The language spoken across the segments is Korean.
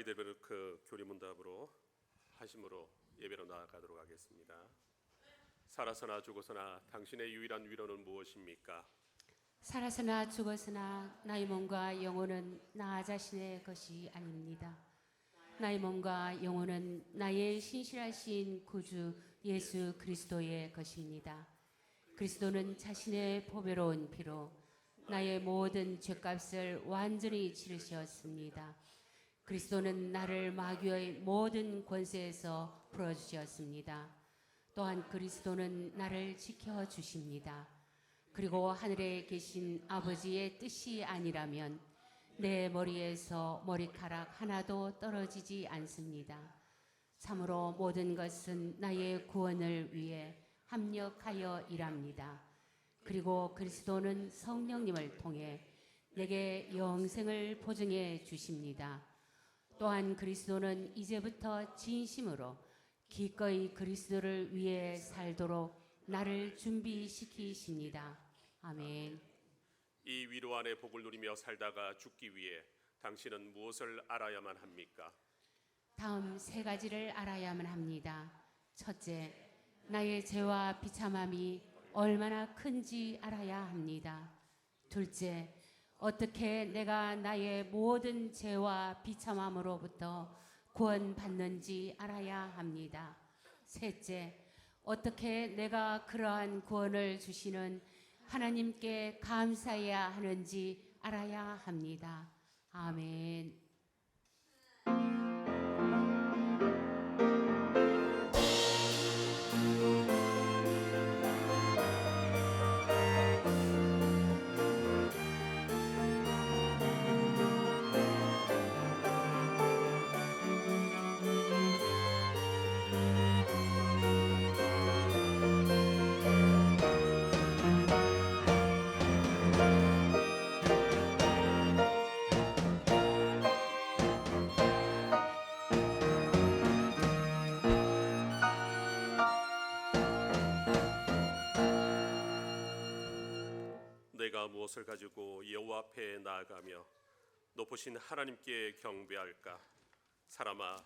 하이델베르크 교리문답으로 하심으로 예배로 나아가도록 하겠습니다. 살아서나 죽어서나 당신의 유일한 위로는 무엇입니까? 살아서나 죽어서나 나의 몸과 영혼은 나 자신의 것이 아닙니다. 나의 몸과 영혼은 나의 신실하신 구주 예수 그리스도의 것입니다. 그리스도는 자신의 보배로운 피로 나의 모든 죄값을 완전히 치르셨습니다. 그리스도는 나를 마귀의 모든 권세에서 풀어주셨습니다. 또한 그리스도는 나를 지켜주십니다. 그리고 하늘에 계신 아버지의 뜻이 아니라면 내 머리에서 머리카락 하나도 떨어지지 않습니다. 참으로 모든 것은 나의 구원을 위해 합력하여 일합니다. 그리고 그리스도는 성령님을 통해 내게 영생을 보증해 주십니다. 또한 그리스도는 이제부터 진심으로 기꺼이 그리스도를 위해 살도록 나를 준비시키십니다. 아멘. 이 위로 안에 복을 누리며 살다가 죽기 위해 당신은 무엇을 알아야만 합니까? 다음 세 가지를 알아야만 합니다. 첫째, 나의 죄와 비참함이 얼마나 큰지 알아야 합니다. 둘째, 어떻게 내가 나의 모든 죄와 비참함으로부터 구원받는지 알아야 합니다. 셋째, 어떻게 내가 그러한 구원을 주시는 하나님께 감사해야 하는지 알아야 합니다. 아멘. 내가 무엇을 가지고 여호와 앞에 나아가며 높으신 하나님께 경배할까? 사람아,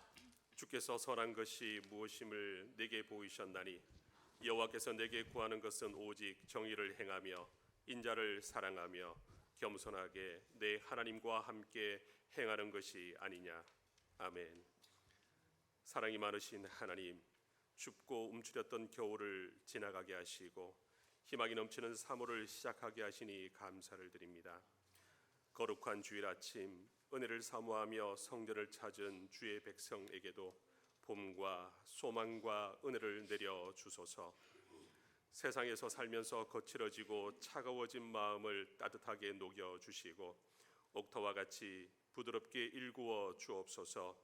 주께서 선한 것이 무엇임을 내게 보이셨나니 여호와께서 내게 구하는 것은 오직 정의를 행하며 인자를 사랑하며 겸손하게 내 하나님과 함께 행하는 것이 아니냐. 아멘. 사랑이 많으신 하나님, 춥고 움츠렸던 겨울을 지나가게 하시고 희망이 넘치는 3월을 시작하게 하시니 감사를 드립니다. 거룩한 주일 아침 은혜를 사모하며 성전을 찾은 주의 백성에게도 봄과 소망과 은혜를 내려 주소서. 세상에서 살면서 거칠어지고 차가워진 마음을 따뜻하게 녹여 주시고 옥토와 같이 부드럽게 일구어 주옵소서.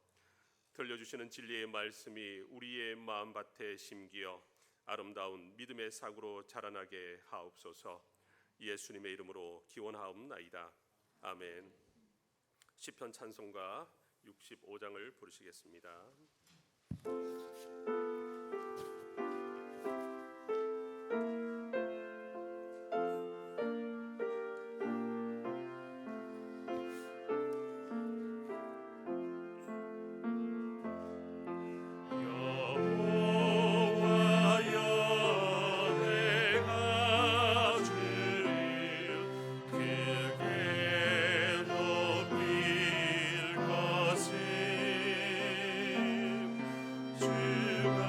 들려주시는 진리의 말씀이 우리의 마음밭에 심기어 아름다운 믿음의 싹으로 자라나게 하옵소서. 예수님의 이름으로 기원하옵나이다. 아멘. 시편 찬송가 65장을 부르시겠습니다. 주가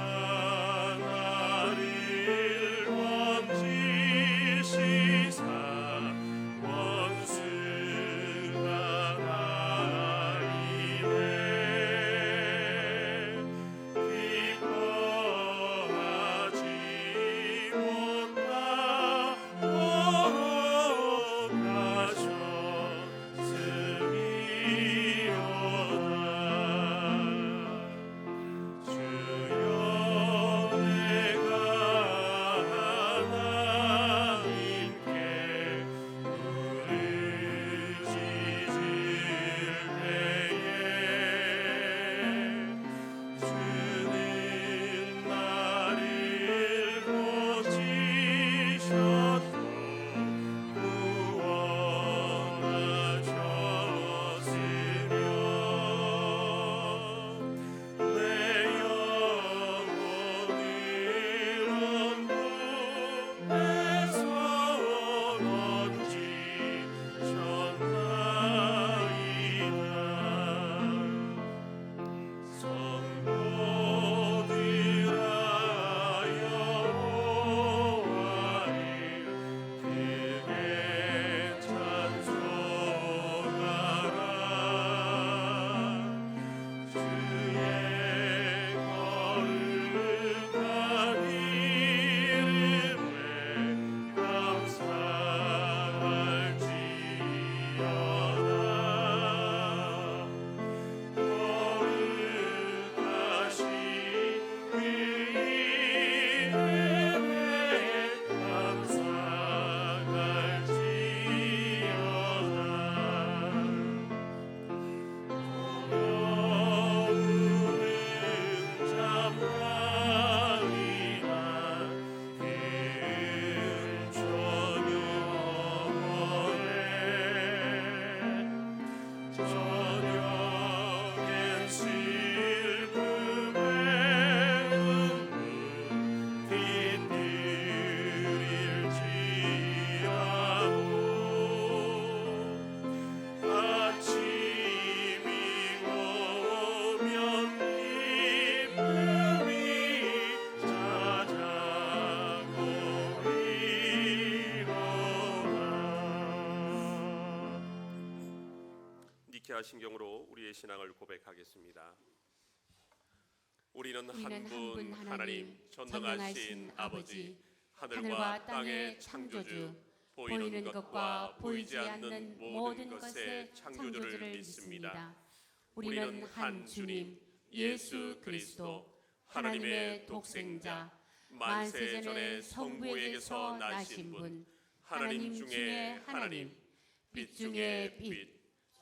인내하신 경우로 우리의 신앙을 고백하겠습니다. 우리는 한 우리는 분 하나님 전능하신 아버지 하늘과 땅의 창조주 보이는 것과 보이지 않는 모든 것의 창조주를 믿습니다. 우리는 한 주님 예수 그리스도 하나님의 독생자 만세전에 성부에게서 나신 분 하나님 중에 하나님 빛 중에 빛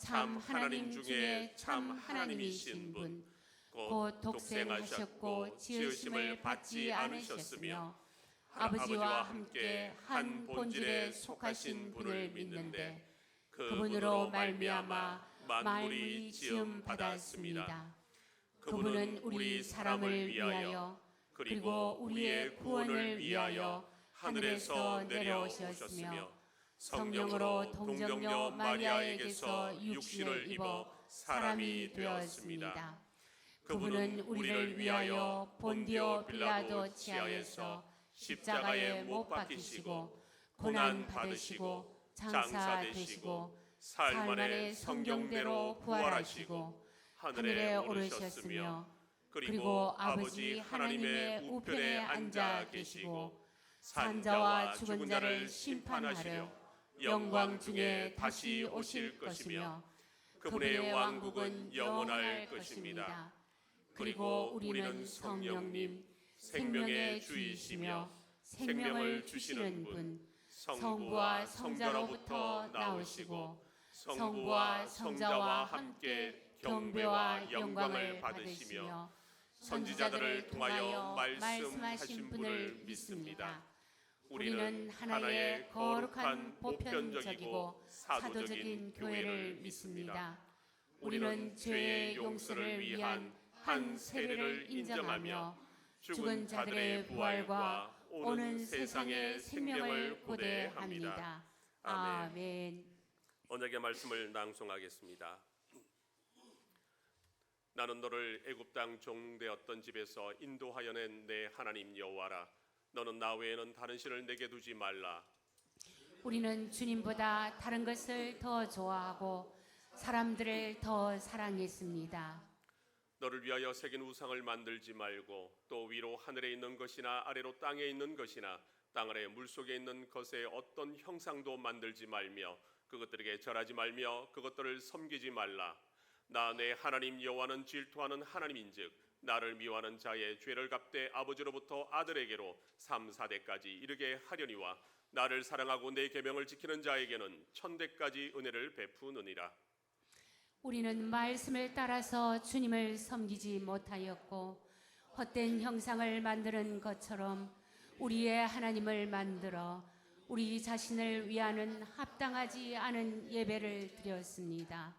참 하나님 중에 참 하나님이신 분 곧 독생하셨고 지으심을 받지 않으셨으며 아버지와 함께 한 본질에 속하신 분을 믿는데 그분으로 말미암아 만물이 지음 받았습니다. 그분은 우리 사람을 위하여 그리고 우리의 구원을 위하여 하늘에서 내려오셨으며 성령으로 동정녀 마리아에게서 육신을 입어 사람이 되었습니다. 그분은 우리를 위하여 본디오 빌라도 지하에서 십자가에 못 박히시고 고난 받으시고 장사되시고 사흘 만에 성경대로 부활하시고 하늘에 오르셨으며 그리고 아버지 하나님의 우편에 앉아 계시고 산자와 죽은 자를 심판하려 영광 중에 다시 오실 것이며 그분의 왕국은 영원할 것입니다. 그리고 우리는 성령님 생명의 주이시며 생명을 주시는 분 성부와 성자로부터 나오시고 성부와 성자와 함께 경배와 영광을 받으시며 선지자들을 통하여 말씀하신 분을 믿습니다. 우리는 하나의 거룩한 보편적이고 사도적인 교회를 믿습니다. 우리는 죄의 용서를 위한 한 세례를 인정하며 죽은 자들의 부활과 오는 세상의 생명을 고대합니다. 아멘. 언약의 말씀을 낭송하겠습니다. 나는 너를 애굽 땅 종되었던 집에서 인도하여 낸 내 하나님 여호와라. 너는 나 외에는 다른 신을 내게 두지 말라. 우리는 주님보다 다른 것을 더 좋아하고 사람들을 더 사랑했습니다. 너를 위하여 새긴 우상을 만들지 말고 또 위로 하늘에 있는 것이나 아래로 땅에 있는 것이나 땅 아래 물속에 있는 것의 어떤 형상도 만들지 말며 그것들에게 절하지 말며 그것들을 섬기지 말라. 나 내 하나님 여호와는 질투하는 하나님인즉 나를 미워하는 자의 죄를 갚되 아버지로부터 아들에게로 3, 4대까지 이르게 하려니와 나를 사랑하고 내 계명을 지키는 자에게는 1000대까지 은혜를 베푸느니라. 우리는 말씀을 따라서 주님을 섬기지 못하였고 헛된 형상을 만드는 것처럼 우리의 하나님을 만들어 우리 자신을 위하는 합당하지 않은 예배를 드렸습니다.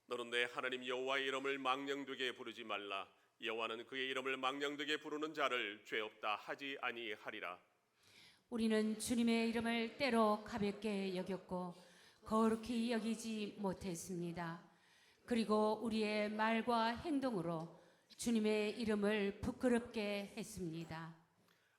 너는 내 하나님 여호와의 이름을 망령되게 부르지 말라. 여호와는 그의 이름을 망령되게 부르는 자를 죄 없다 하지 아니하리라. 우리는 주님의 이름을 때로 가볍게 여겼고 거룩히 여기지 못했습니다. 그리고 우리의 말과 행동으로 주님의 이름을 부끄럽게 했습니다.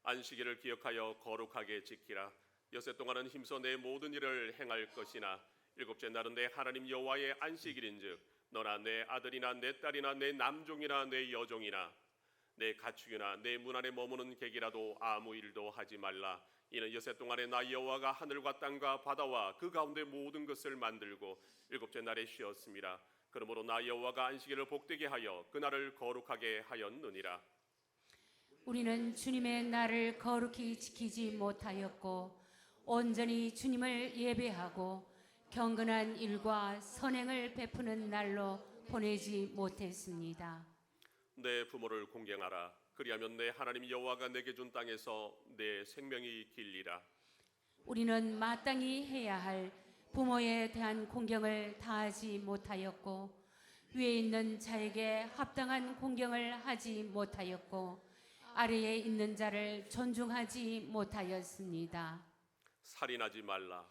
안식일을 기억하여 거룩하게 지키라. 여섯 동안은 힘써 내 모든 일을 행할 것이나 일곱째 날은 내 하나님 여호와의 안식일인즉 너나 내 아들이나 내 딸이나 내 남종이나 내 여종이나 내 가축이나 내 문 안에 머무는 객이라도 아무 일도 하지 말라. 이는 여섯 동안에 나 여호와가 하늘과 땅과 바다와 그 가운데 모든 것을 만들고 일곱째 날에 쉬었습니다. 그러므로 나 여호와가 안식일을 복되게 하여 그날을 거룩하게 하였느니라. 우리는 주님의 날을 거룩히 지키지 못하였고 온전히 주님을 예배하고 경건한 일과 선행을 베푸는 날로 보내지 못했습니다. 내 부모를 공경하라. 그리하면 내 하나님 여호와가 내게 준 땅에서 내 생명이 길리라. 우리는 마땅히 해야 할 부모에 대한 공경을 다하지 못하였고 위에 있는 자에게 합당한 공경을 하지 못하였고 아래에 있는 자를 존중하지 못하였습니다. 살인하지 말라.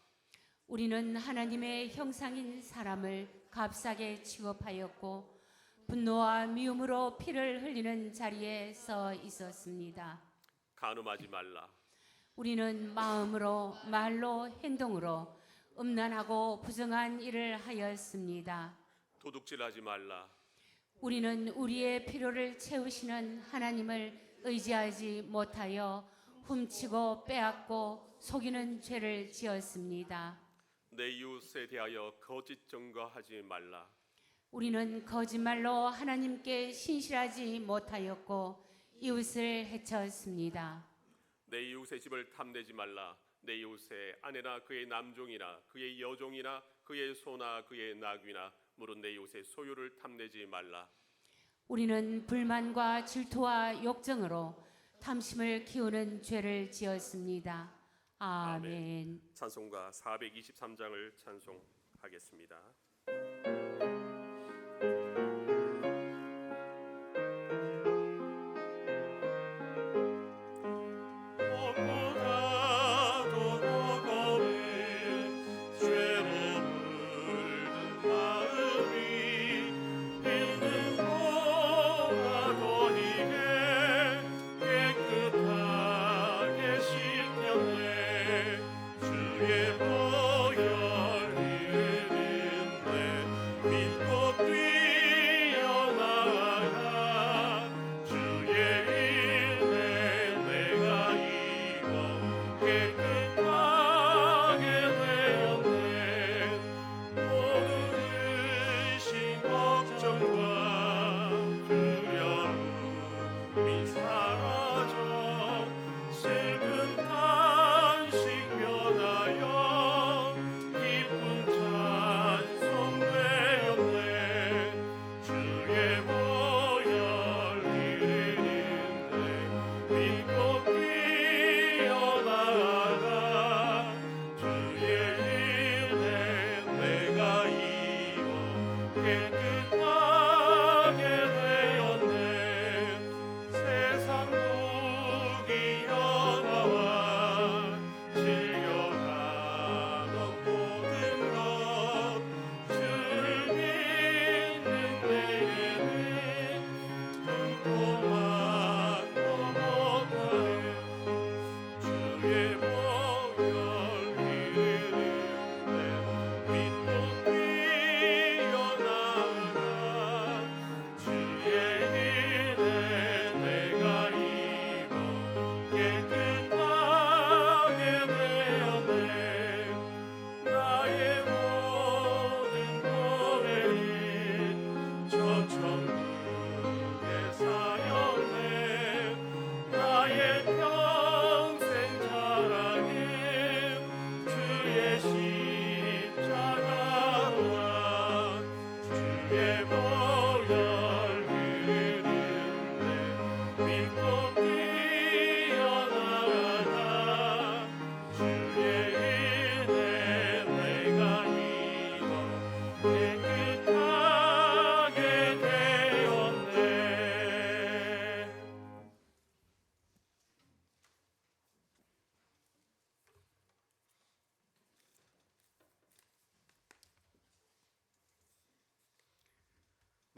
우리는 하나님의 형상인 사람을 값싸게 취급하였고 분노와 미움으로 피를 흘리는 자리에 서 있었습니다. 간음하지 말라. 우리는 마음으로 말로 행동으로 음란하고 부정한 일을 하였습니다. 도둑질하지 말라. 우리는 우리의 필요를 채우시는 하나님을 의지하지 못하여 훔치고 빼앗고 속이는 죄를 지었습니다. 내 이웃에 대하여 거짓 증거하지 말라. 우리는 거짓말로 하나님께 신실하지 못하였고 이웃을 해쳤습니다. 내 이웃의 집을 탐내지 말라. 내 이웃의 아내나 그의 남종이나 그의 여종이나 그의 소나 그의 나귀나 무릇 내 이웃의 소유를 탐내지 말라. 우리는 불만과 질투와 욕정으로 탐심을 키우는 죄를 지었습니다. 아멘. 찬송가 423장을 찬송하겠습니다.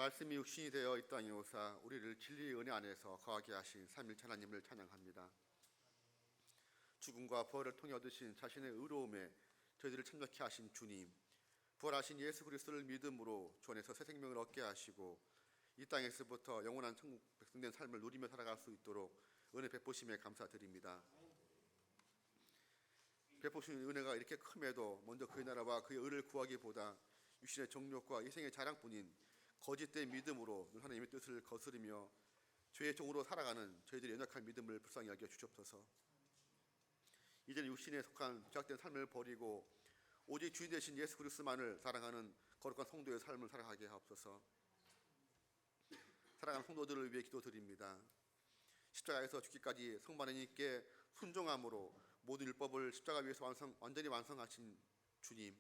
말씀이 육신이 되어 이 땅에 오사 우리를 진리의 은혜 안에서 거하게 하신 삼일체 하나님을 찬양합니다. 죽음과 부활을 통해 얻으신 자신의 의로움에 저희들을 참여케 하신 주님, 부활하신 예수 그리스도를 믿음으로 주 안에서 새 생명을 얻게 하시고 이 땅에서부터 영원한 천국 백성된 삶을 누리며 살아갈 수 있도록 은혜 베푸심에 감사드립니다. 베푸신 은혜가 이렇게 큼에도 먼저 그의 나라와 그의 의를 구하기보다 육신의 정욕과 이생의 자랑뿐인 거짓된 믿음으로 늘 하나님의 뜻을 거스르며 죄의 종으로 살아가는 저희들의 연약한 믿음을 불쌍히 여겨 주옵소서. 이제는 육신에 속한 죄악된 삶을 버리고 오직 주인 되신 예수 그리스도만을 사랑하는 거룩한 성도의 삶을 살아가게 하옵소서. 사랑하는 성도들을 위해 기도드립니다. 십자가에서 죽기까지 성만인님께 순종함으로 모든 율법을 십자가 위에서 완전히 완성하신 주님,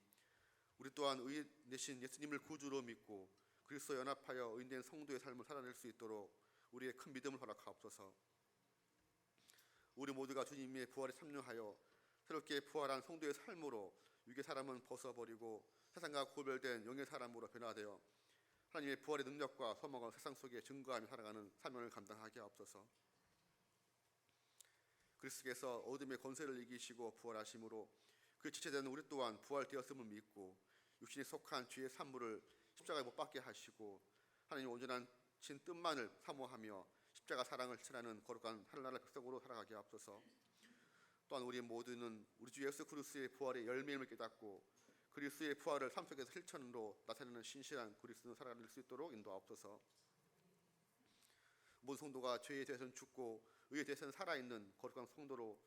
우리 또한 의 내신 예수님을 구주로 믿고 그리스도 연합하여 의인된 성도의 삶을 살아낼 수 있도록 우리의 큰 믿음을 허락하옵소서. 우리 모두가 주님의 부활에 참여하여 새롭게 부활한 성도의 삶으로 육의 사람은 벗어버리고 세상과 구별된 영의 사람으로 변화되어 하나님의 부활의 능력과 소망을 세상 속에 증거하며 살아가는 사명을 감당하게 하옵소서. 그리스도께서 어둠의 권세를 이기시고 부활하심으로 그 지체되는 우리 또한 부활되었음을 믿고 육신에 속한 죄의 산물을 십자가에 못 박게 하시고 하나님 온전한 신 뜻만을 사모하며 십자가 사랑을 실천하는 거룩한 하늘나라 백성으로 살아가게 하옵소서. 또한 우리 모두는 우리 주 예수 그리스도의 부활의 열매임을 깨닫고 그리스도의 부활을 삶 속에서 실천으로 나타내는 신실한 그리스도인으로 살아갈 수 있도록 인도하옵소서. 모든 성도가 죄에 대해서는 죽고 의에 대해서는 살아있는 거룩한 성도로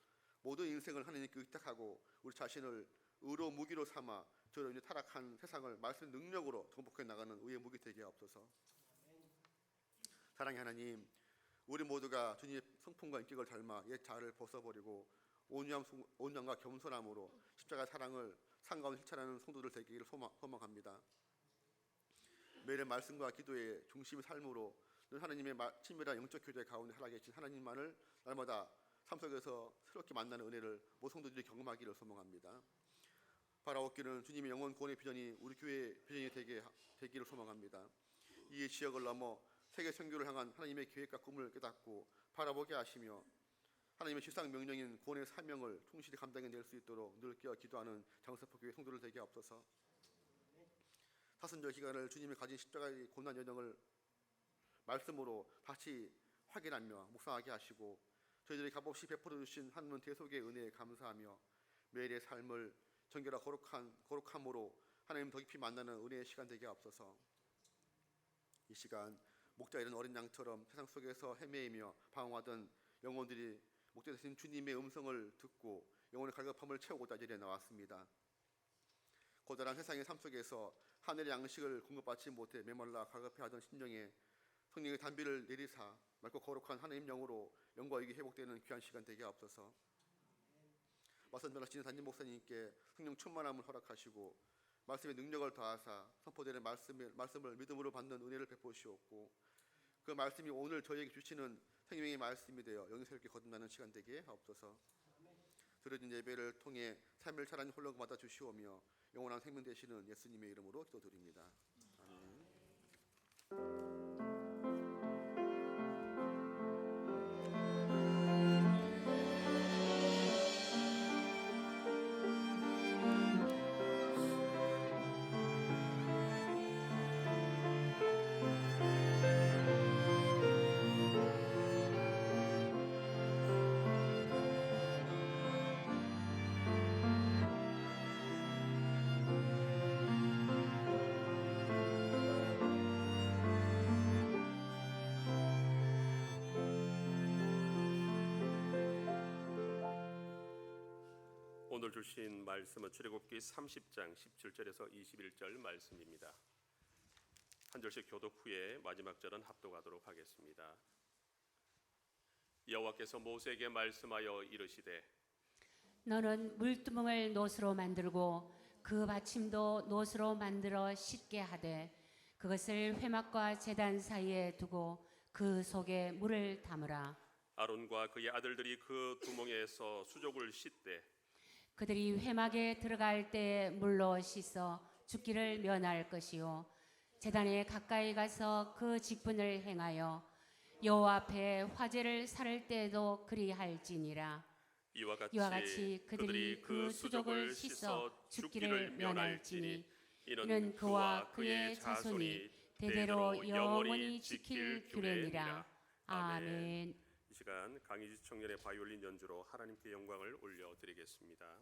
모든 인생을 하나님께 의탁하고 우리 자신을 의로 무기로 삼아 저로 인해 타락한 세상을 말씀 능력으로 정복해 나가는 의의 무기 되게 하옵소서. 사랑의 하나님, 우리 모두가 주님의 성품과 인격을 닮아 옛 자아를 벗어버리고 온유함과 겸손함으로 십자가 사랑을 상가운 실천하는 성도들 되기를 소망합니다. 매일의 말씀과 기도의 중심의 삶으로 늘 하나님의 친밀한 영적 교제 가운데 살아계신 하나님만을 날마다 삶 속에서 새롭게 만나는 은혜를 모든 성도들이 경험하기를 소망합니다. 바라옵기는 주님의 영원 구원의 비전이 우리 교회의 비전이 되기를 소망합니다. 이 지역을 넘어 세계 선교를 향한 하나님의 계획과 꿈을 깨닫고 바라보게 하시며 하나님의 지상 명령인 구원의 사명을 충실히 감당해낼 수 있도록 늘 깨어 기도하는 장세포 교회 성도를 되게 하옵소서. 사순절 기간을 주님이 가진 십자가의 고난 여정을 말씀으로 다시 확인하며 묵상하게 하시고 저희들이 값없이 베풀어 주신 하나님 대속의 은혜에 감사하며 매일의 삶을 정결하 거룩함으로 하나님 더 깊이 만나는 은혜의 시간 되게 하옵소서. 이 시간 목자 잃은 어린 양처럼 세상 속에서 헤매이며 방황하던 영혼들이 목자 되신 주님의 음성을 듣고 영혼의 갈급함을 채우고자 자리에 나왔습니다. 고달한 세상의 삶 속에서 하늘의 양식을 공급받지 못해 메말라 갈급해하던 심령에 성령의 단비를 내리사 맑고 거룩한 하나님 영으로 영과 의가 회복되는 귀한 시간 되게 하옵소서. 말씀 전하시는 담임 목사님께 성령 충만함을 허락하시고 말씀의 능력을 더하사 선포되는 말씀을 믿음으로 받는 은혜를 베푸시옵고 그 말씀이 오늘 저희에게 주시는 생명의 말씀이 되어 영생스럽게 거듭나는 시간 되게 하옵소서. 드려진 예배를 통해 삶을 차라리 홀로 받아 주시오며 영원한 생명 되시는 예수님의 이름으로 기도드립니다. 아멘. 오늘 주신 말씀은 출애굽기 30장 17절에서 21절 말씀입니다. 한 절씩 교독 후에 마지막 절은 합독하도록 하겠습니다. 여호와께서 모세에게 말씀하여 이르시되 너는 물두멍을 노스로 만들고 그 받침도 노스로 만들어 씻게 하되 그것을 회막과 제단 사이에 두고 그 속에 물을 담으라. 아론과 그의 아들들이 그 두멍에서 수족을 씻되 그들이 회막에 들어갈 때 물로 씻어 죽기를 면할 것이요 제단에 가까이 가서 그 직분을 행하여 여호와 앞에 화제를 살을 때에도 그리할지니라. 이와 같이 그들이 그 수족을 씻어 죽기를 면할지니 이는 그와 그의 자손이 대대로 영원히 지킬 규례니라. 아멘. 이 시간 강희지 청년의 바이올린 연주로 하나님께 영광을 올려드리겠습니다.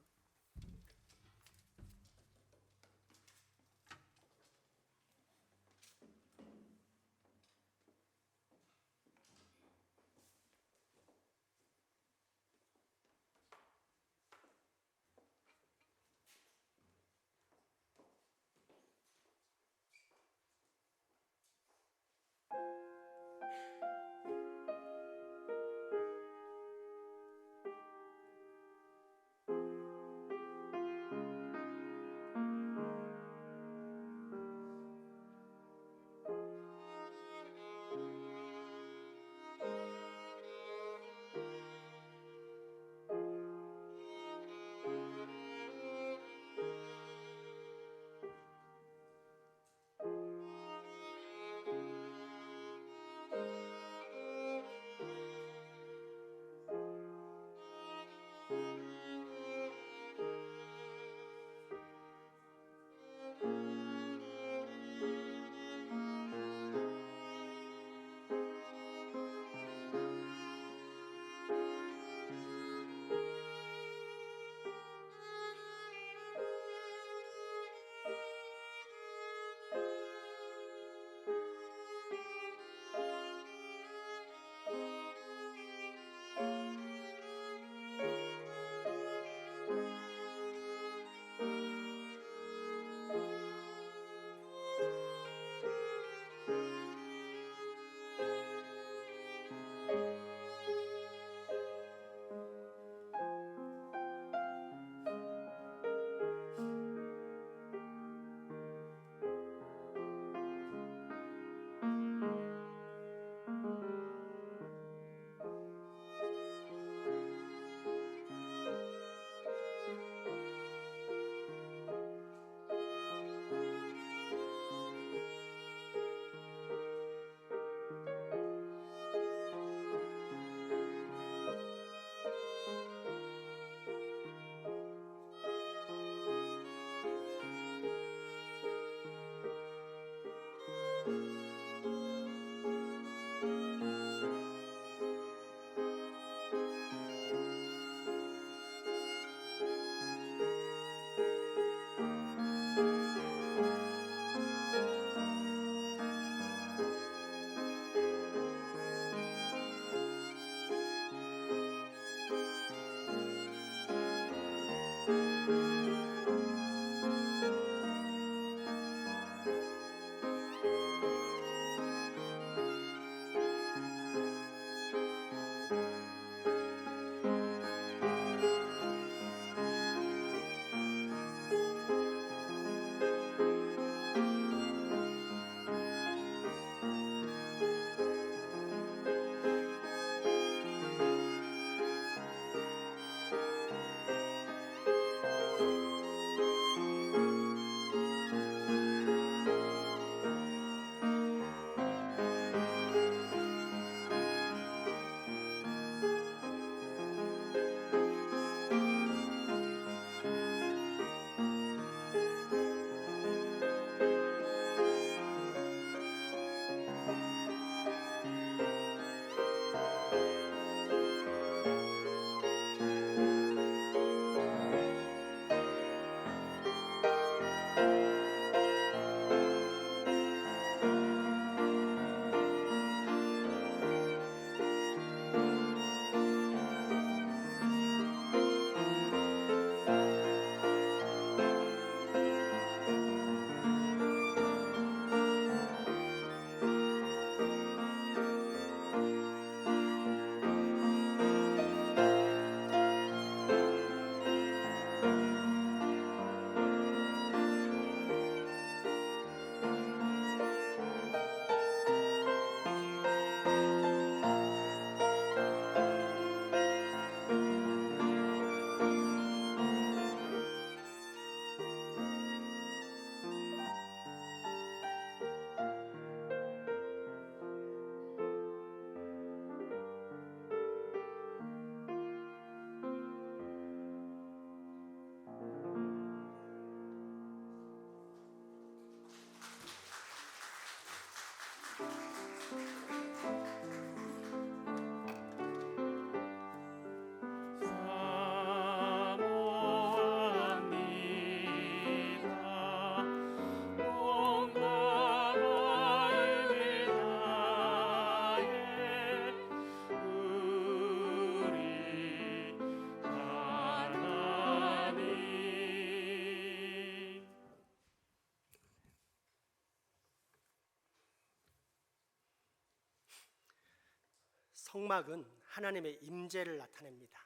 성막은 하나님의 임재를 나타냅니다.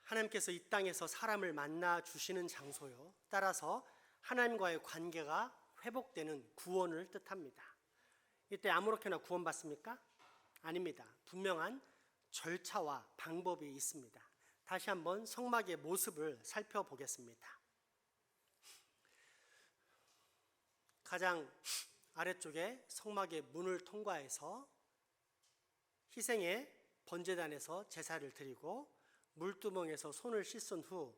하나님께서 이 땅에서 사람을 만나 주시는 장소요. 따라서 하나님과의 관계가 회복되는 구원을 뜻합니다. 이때 아무렇게나 구원받습니까? 아닙니다. 분명한 절차와 방법이 있습니다. 다시 한번 성막의 모습을 살펴보겠습니다. 가장 아래쪽에 성막의 문을 통과해서 희생의 번제단에서 제사를 드리고 물두멍에서 손을 씻은 후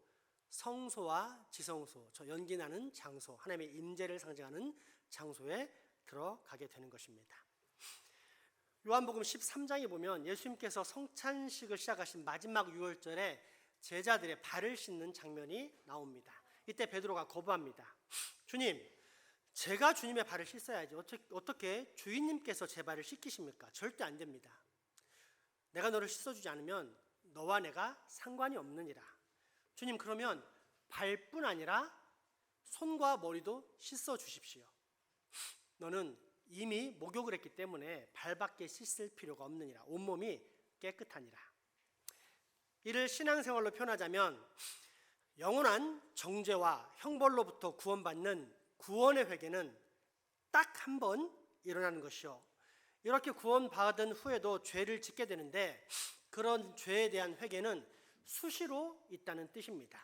성소와 지성소, 저 연기나는 장소, 하나님의 임재를 상징하는 장소에 들어가게 되는 것입니다. 요한복음 13장에 보면 예수님께서 성찬식을 시작하신 마지막 유월절에 제자들의 발을 씻는 장면이 나옵니다. 이때 베드로가 거부합니다. 주님, 제가 주님의 발을 씻어야지 어떻게 주인님께서 제 발을 씻기십니까? 절대 안 됩니다. 내가 너를 씻어주지 않으면 너와 내가 상관이 없느니라. 주님, 그러면 발뿐 아니라 손과 머리도 씻어 주십시오. 너는 이미 목욕을 했기 때문에 발밖에 씻을 필요가 없느니라. 온몸이 깨끗하니라. 이를 신앙생활로 표현하자면 영원한 정죄와 형벌로부터 구원받는 구원의 회개는 딱 한 번 일어나는 것이요. 이렇게 구원받은 후에도 죄를 짓게 되는데 그런 죄에 대한 회개는 수시로 있다는 뜻입니다.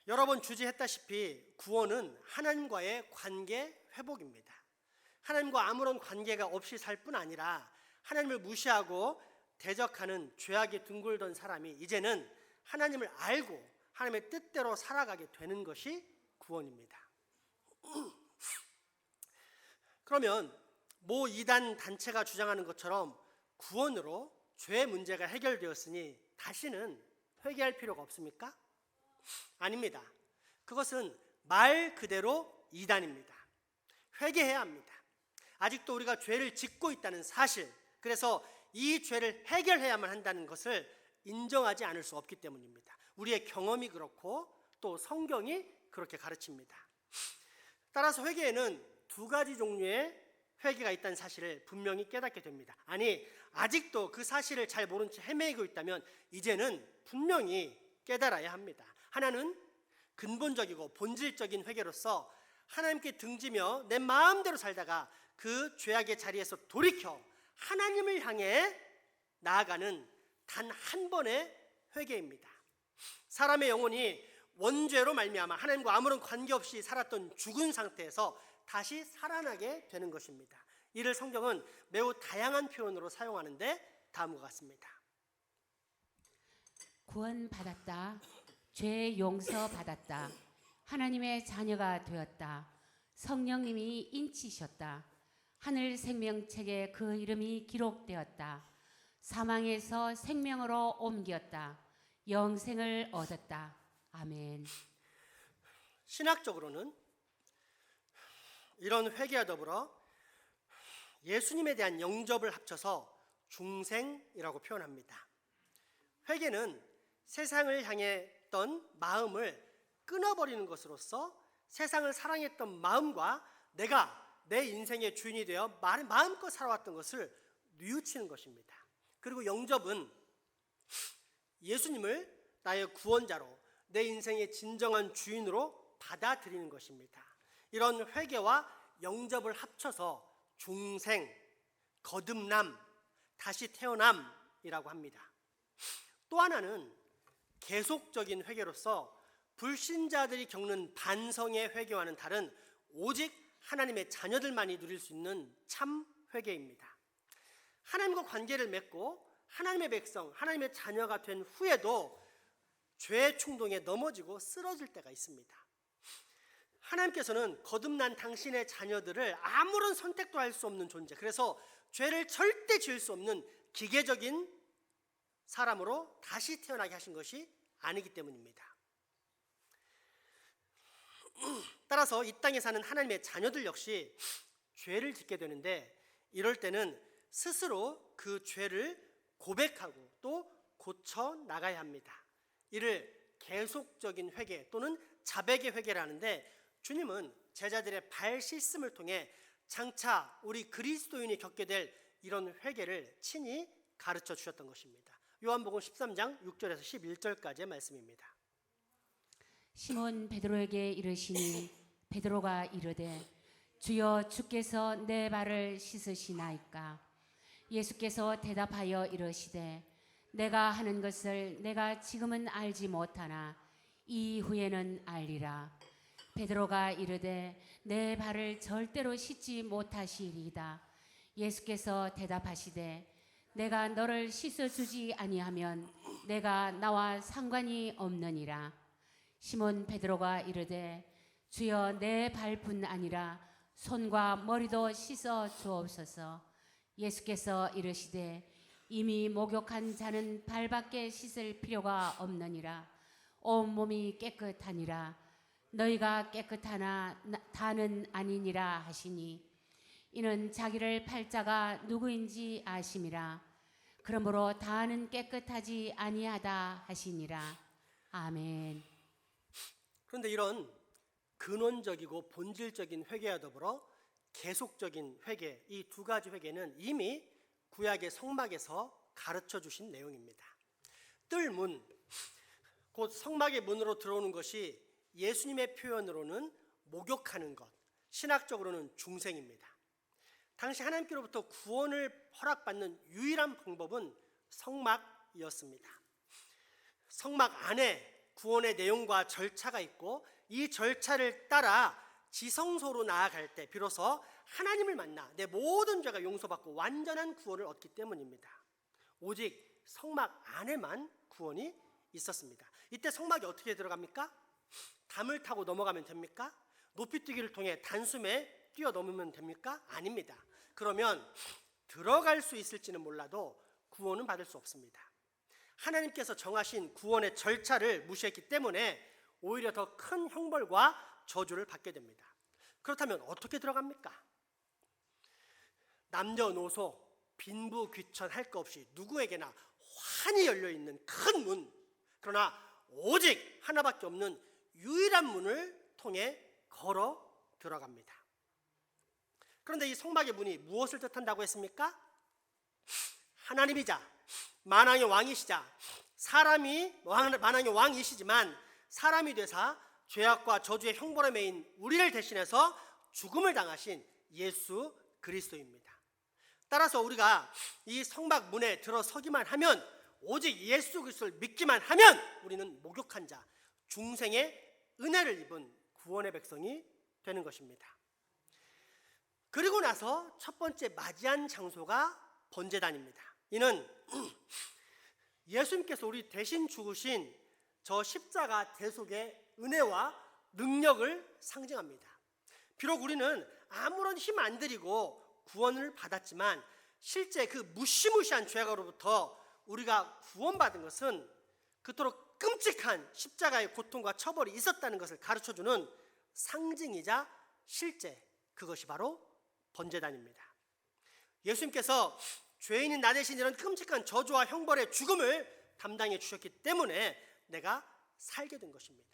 여러 번 주지했다시피 구원은 하나님과의 관계 회복입니다. 하나님과 아무런 관계가 없이 살 뿐 아니라 하나님을 무시하고 대적하는 죄악에 둥글던 사람이 이제는 하나님을 알고 하나님의 뜻대로 살아가게 되는 것이 구원입니다. 그러면 모 이단 단체가 주장하는 것처럼 구원으로 죄 문제가 해결되었으니 다시는 회개할 필요가 없습니까? 아닙니다. 그것은 말 그대로 이단입니다. 회개해야 합니다. 아직도 우리가 죄를 짓고 있다는 사실, 그래서 이 죄를 해결해야만 한다는 것을 인정하지 않을 수 없기 때문입니다. 우리의 경험이 그렇고 또 성경이 그렇게 가르칩니다. 따라서 회개에는 두 가지 종류의 회개가 있다는 사실을 분명히 깨닫게 됩니다. 아니, 아직도 그 사실을 잘 모른 채 헤매고 있다면 이제는 분명히 깨달아야 합니다. 하나는 근본적이고 본질적인 회개로서 하나님께 등지며 내 마음대로 살다가 그 죄악의 자리에서 돌이켜 하나님을 향해 나아가는 단 한 번의 회개입니다. 사람의 영혼이 원죄로 말미암아 하나님과 아무런 관계없이 살았던 죽은 상태에서 다시 살아나게 되는 것입니다. 이를 성경은 매우 다양한 표현으로 사용하는데 다음과 같습니다. 구원받았다. 죄 용서받았다. 하나님의 자녀가 되었다. 성령님이 인치셨다. 하늘 생명책에 그 이름이 기록되었다. 사망에서 생명으로 옮겼다. 영생을 얻었다. 아멘. 신학적으로는 이런 회개와 더불어 예수님에 대한 영접을 합쳐서 중생이라고 표현합니다. 회개는 세상을 향했던 마음을 끊어버리는 것으로서 세상을 사랑했던 마음과 내가 내 인생의 주인이 되어 마음껏 살아왔던 것을 뉘우치는 것입니다. 그리고 영접은 예수님을 나의 구원자로 내 인생의 진정한 주인으로 받아들이는 것입니다. 이런 회개와 영접을 합쳐서 중생, 거듭남, 다시 태어남이라고 합니다. 또 하나는 계속적인 회개로서 불신자들이 겪는 반성의 회개와는 다른 오직 하나님의 자녀들만이 누릴 수 있는 참 회개입니다. 하나님과 관계를 맺고 하나님의 백성, 하나님의 자녀가 된 후에도 죄의 충동에 넘어지고 쓰러질 때가 있습니다. 하나님께서는 거듭난 당신의 자녀들을 아무런 선택도 할 수 없는 존재, 그래서 죄를 절대 지을 수 없는 기계적인 사람으로 다시 태어나게 하신 것이 아니기 때문입니다. 따라서 이 땅에 사는 하나님의 자녀들 역시 죄를 짓게 되는데 이럴 때는 스스로 그 죄를 고백하고 또 고쳐 나가야 합니다. 이를 계속적인 회개 또는 자백의 회개를 하는데 주님은 제자들의 발 씻음을 통해 장차 우리 그리스도인이 겪게 될 이런 회개를 친히 가르쳐 주셨던 것입니다. 요한복음 13장 6절에서 11절까지의 말씀입니다. 시몬 베드로에게 이르시니 베드로가 이르되 주여 주께서 내 발을 씻으시나이까. 예수께서 대답하여 이르시되 내가 하는 것을 내가 지금은 알지 못하나 이후에는 알리라. 베드로가 이르되 내 발을 절대로 씻지 못하시리이다. 예수께서 대답하시되 내가 너를 씻어주지 아니하면 내가 나와 상관이 없느니라. 시몬 베드로가 이르되 주여 내 발뿐 아니라 손과 머리도 씻어 주옵소서. 예수께서 이르시되 이미 목욕한 자는 발밖에 씻을 필요가 없느니라. 온 몸이 깨끗하니라. 너희가 깨끗하나 다는 아니니라 하시니 이는 자기를 팔 자가 누구인지 아심이라. 그러므로 다는 깨끗하지 아니하다 하시니라. 아멘. 그런데 이런 근원적이고 본질적인 회개와 더불어 계속적인 회개, 이 두 가지 회개는 이미 구약의 성막에서 가르쳐 주신 내용입니다. 뜰문, 곧 성막의 문으로 들어오는 것이 예수님의 표현으로는 목욕하는 것, 신학적으로는 중생입니다. 당시 하나님께로부터 구원을 허락받는 유일한 방법은 성막이었습니다. 성막 안에 구원의 내용과 절차가 있고 이 절차를 따라 지성소로 나아갈 때 비로소 하나님을 만나 내 모든 죄가 용서받고 완전한 구원을 얻기 때문입니다. 오직 성막 안에만 구원이 있었습니다. 이때 성막이 어떻게 들어갑니까? 담을 타고 넘어가면 됩니까? 높이뛰기를 통해 단숨에 뛰어넘으면 됩니까? 아닙니다. 그러면 들어갈 수 있을지는 몰라도 구원은 받을 수 없습니다. 하나님께서 정하신 구원의 절차를 무시했기 때문에 오히려 더 큰 형벌과 저주를 받게 됩니다. 그렇다면 어떻게 들어갑니까? 남녀노소, 빈부, 귀천 할 것 없이 누구에게나 환히 열려있는 큰 문, 그러나 오직 하나밖에 없는 유일한 문을 통해 걸어 들어갑니다. 그런데 이 성막의 문이 무엇을 뜻한다고 했습니까? 하나님이자 만왕의 왕이시자 만왕의 왕이시지만 사람이 되사 죄악과 저주의 형벌에 매인 우리를 대신해서 죽음을 당하신 예수 그리스도입니다. 따라서 우리가 이 성막 문에 들어서기만 하면, 오직 예수 그리스도를 믿기만 하면 우리는 목욕한 자, 중생의 은혜를 입은 구원의 백성이 되는 것입니다. 그리고 나서 첫 번째 맞이한 장소가 번제단입니다. 이는 예수님께서 우리 대신 죽으신 저 십자가 대속의 은혜와 능력을 상징합니다. 비록 우리는 아무런 힘 안 들이고 구원을 받았지만 실제 그 무시무시한 죄악으로부터 우리가 구원받은 것은 그토록 끔찍한 십자가의 고통과 처벌이 있었다는 것을 가르쳐주는 상징이자 실제, 그것이 바로 번제단입니다. 예수님께서 죄인인 나 대신 이런 끔찍한 저주와 형벌의 죽음을 담당해 주셨기 때문에 내가 살게 된 것입니다.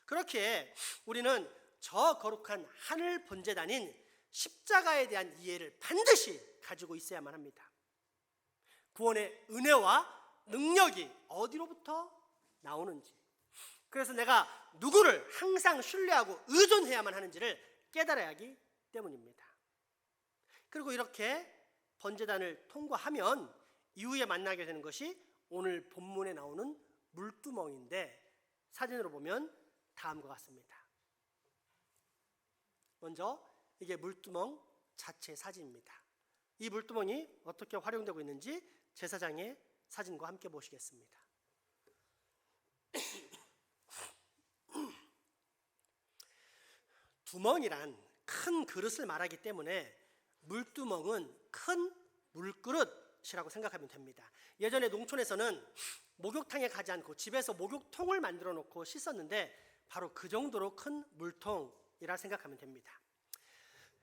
그렇게 우리는 저 거룩한 하늘 번제단인 십자가에 대한 이해를 반드시 가지고 있어야만 합니다. 구원의 은혜와 능력이 어디로부터 나오는지, 그래서 내가 누구를 항상 신뢰하고 의존해야만 하는지를 깨달아야 하기 때문입니다. 그리고 이렇게 번제단을 통과하면 이후에 만나게 되는 것이 오늘 본문에 나오는 물두멍인데, 사진으로 보면 다음과 같습니다. 먼저 이게 물두멍 자체 사진입니다. 이 물두멍이 어떻게 활용되고 있는지 제사장의 사진과 함께 보시겠습니다. 두멍이란 큰 그릇을 말하기 때문에 물두멍은 큰 물그릇이라고 생각하면 됩니다. 예전에 농촌에서는 목욕탕에 가지 않고 집에서 목욕통을 만들어 놓고 씻었는데 바로 그 정도로 큰 물통이라 생각하면 됩니다.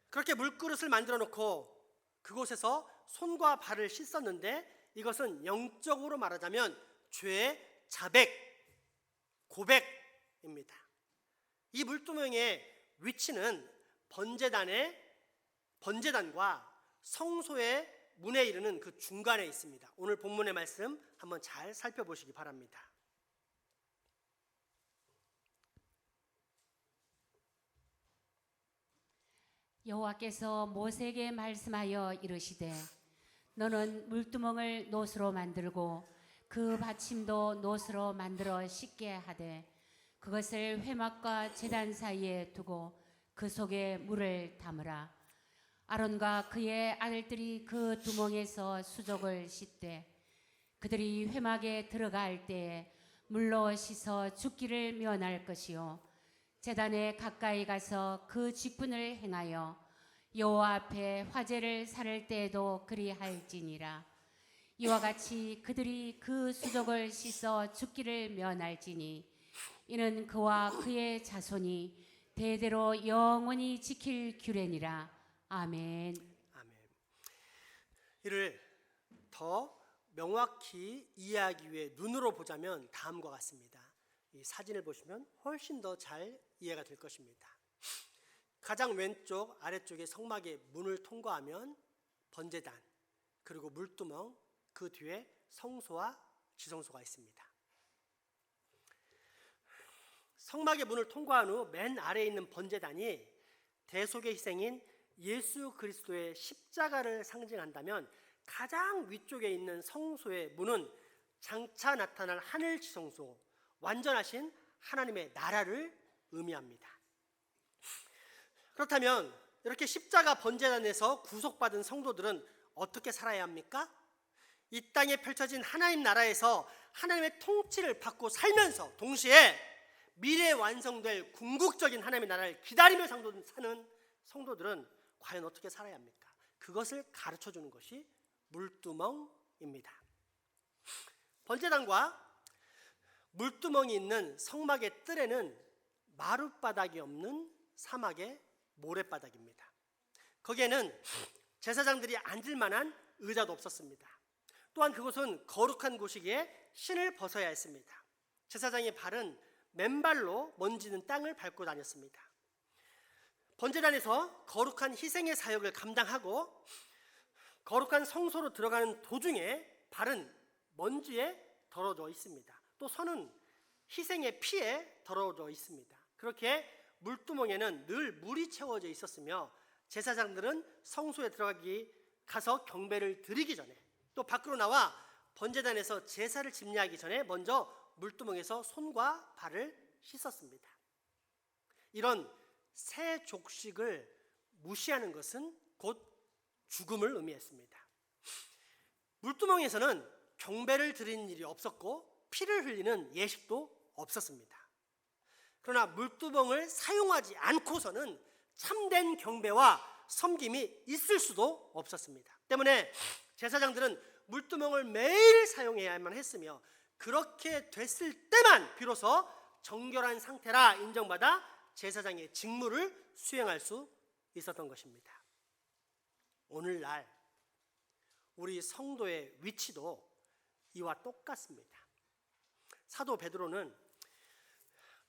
그렇게 물그릇을 만들어 놓고 그곳에서 손과 발을 씻었는데 이것은 영적으로 말하자면 죄의 자백, 고백입니다. 이 물두멍의 위치는 번제단과 성소의 문에 이르는 그 중간에 있습니다. 오늘 본문의 말씀 한번 잘 살펴보시기 바랍니다. 여호와께서 모세에게 말씀하여 이르시되 너는 물두멍을 노스로 만들고 그 받침도 노스로 만들어 씻게 하되 그것을 회막과 제단 사이에 두고 그 속에 물을 담으라. 아론과 그의 아들들이 그 두멍에서 수족을 씻되 그들이 회막에 들어갈 때에 물로 씻어 죽기를 면할 것이요 제단에 가까이 가서 그 직분을 행하여 여호와 앞에 화제를 살을 때에도 그리할지니라. 이와 같이 그들이 그 수족을 씻어 죽기를 면할지니 이는 그와 그의 자손이 대대로 영원히 지킬 규례니라. 아멘. 아멘. 이를 더 명확히 이해하기 위해 눈으로 보자면 다음과 같습니다. 이 사진을 보시면 훨씬 더 잘 이해가 될 것입니다. 가장 왼쪽 아래쪽에 성막의 문을 통과하면 번제단, 그리고 물두멍, 그 뒤에 성소와 지성소가 있습니다. 성막의 문을 통과한 후 맨 아래에 있는 번제단이 대속의 희생인 예수 그리스도의 십자가를 상징한다면 가장 위쪽에 있는 성소의 문은 장차 나타날 하늘 지성소, 완전하신 하나님의 나라를 의미합니다. 그렇다면 이렇게 십자가 번제단에서 구속받은 성도들은 어떻게 살아야 합니까? 이 땅에 펼쳐진 하나님 나라에서 하나님의 통치를 받고 살면서 동시에 미래에 완성될 궁극적인 하나님의 나라를 기다리며 사는 성도들은 과연 어떻게 살아야 합니까? 그것을 가르쳐주는 것이 물두멍입니다. 번제단과 물두멍이 있는 성막의 뜰에는 마룻바닥이 없는 사막의 모래바닥입니다. 거기에는 제사장들이 앉을 만한 의자도 없었습니다. 또한 그곳은 거룩한 곳이기에 신을 벗어야 했습니다. 제사장의 발은 맨발로 먼지는 땅을 밟고 다녔습니다. 번제단에서 거룩한 희생의 사역을 감당하고 거룩한 성소로 들어가는 도중에 발은 먼지에 더러워져 있습니다. 또 손은 희생의 피에 더러워져 있습니다. 그렇게 물두멍에는 늘 물이 채워져 있었으며 제사장들은 성소에 가서 경배를 드리기 전에 또 밖으로 나와 번제단에서 제사를 집례하기 전에 먼저 물두멍에서 손과 발을 씻었습니다. 이런 새 족식을 무시하는 것은 곧 죽음을 의미했습니다. 물두멍에서는 경배를 드리는 일이 없었고 피를 흘리는 예식도 없었습니다. 그러나 물두멍을 사용하지 않고서는 참된 경배와 섬김이 있을 수도 없었습니다. 때문에 제사장들은 물두멍을 매일 사용해야만 했으며 그렇게 됐을 때만 비로소 정결한 상태라 인정받아 제사장의 직무를 수행할 수 있었던 것입니다. 오늘날 우리 성도의 위치도 이와 똑같습니다. 사도 베드로는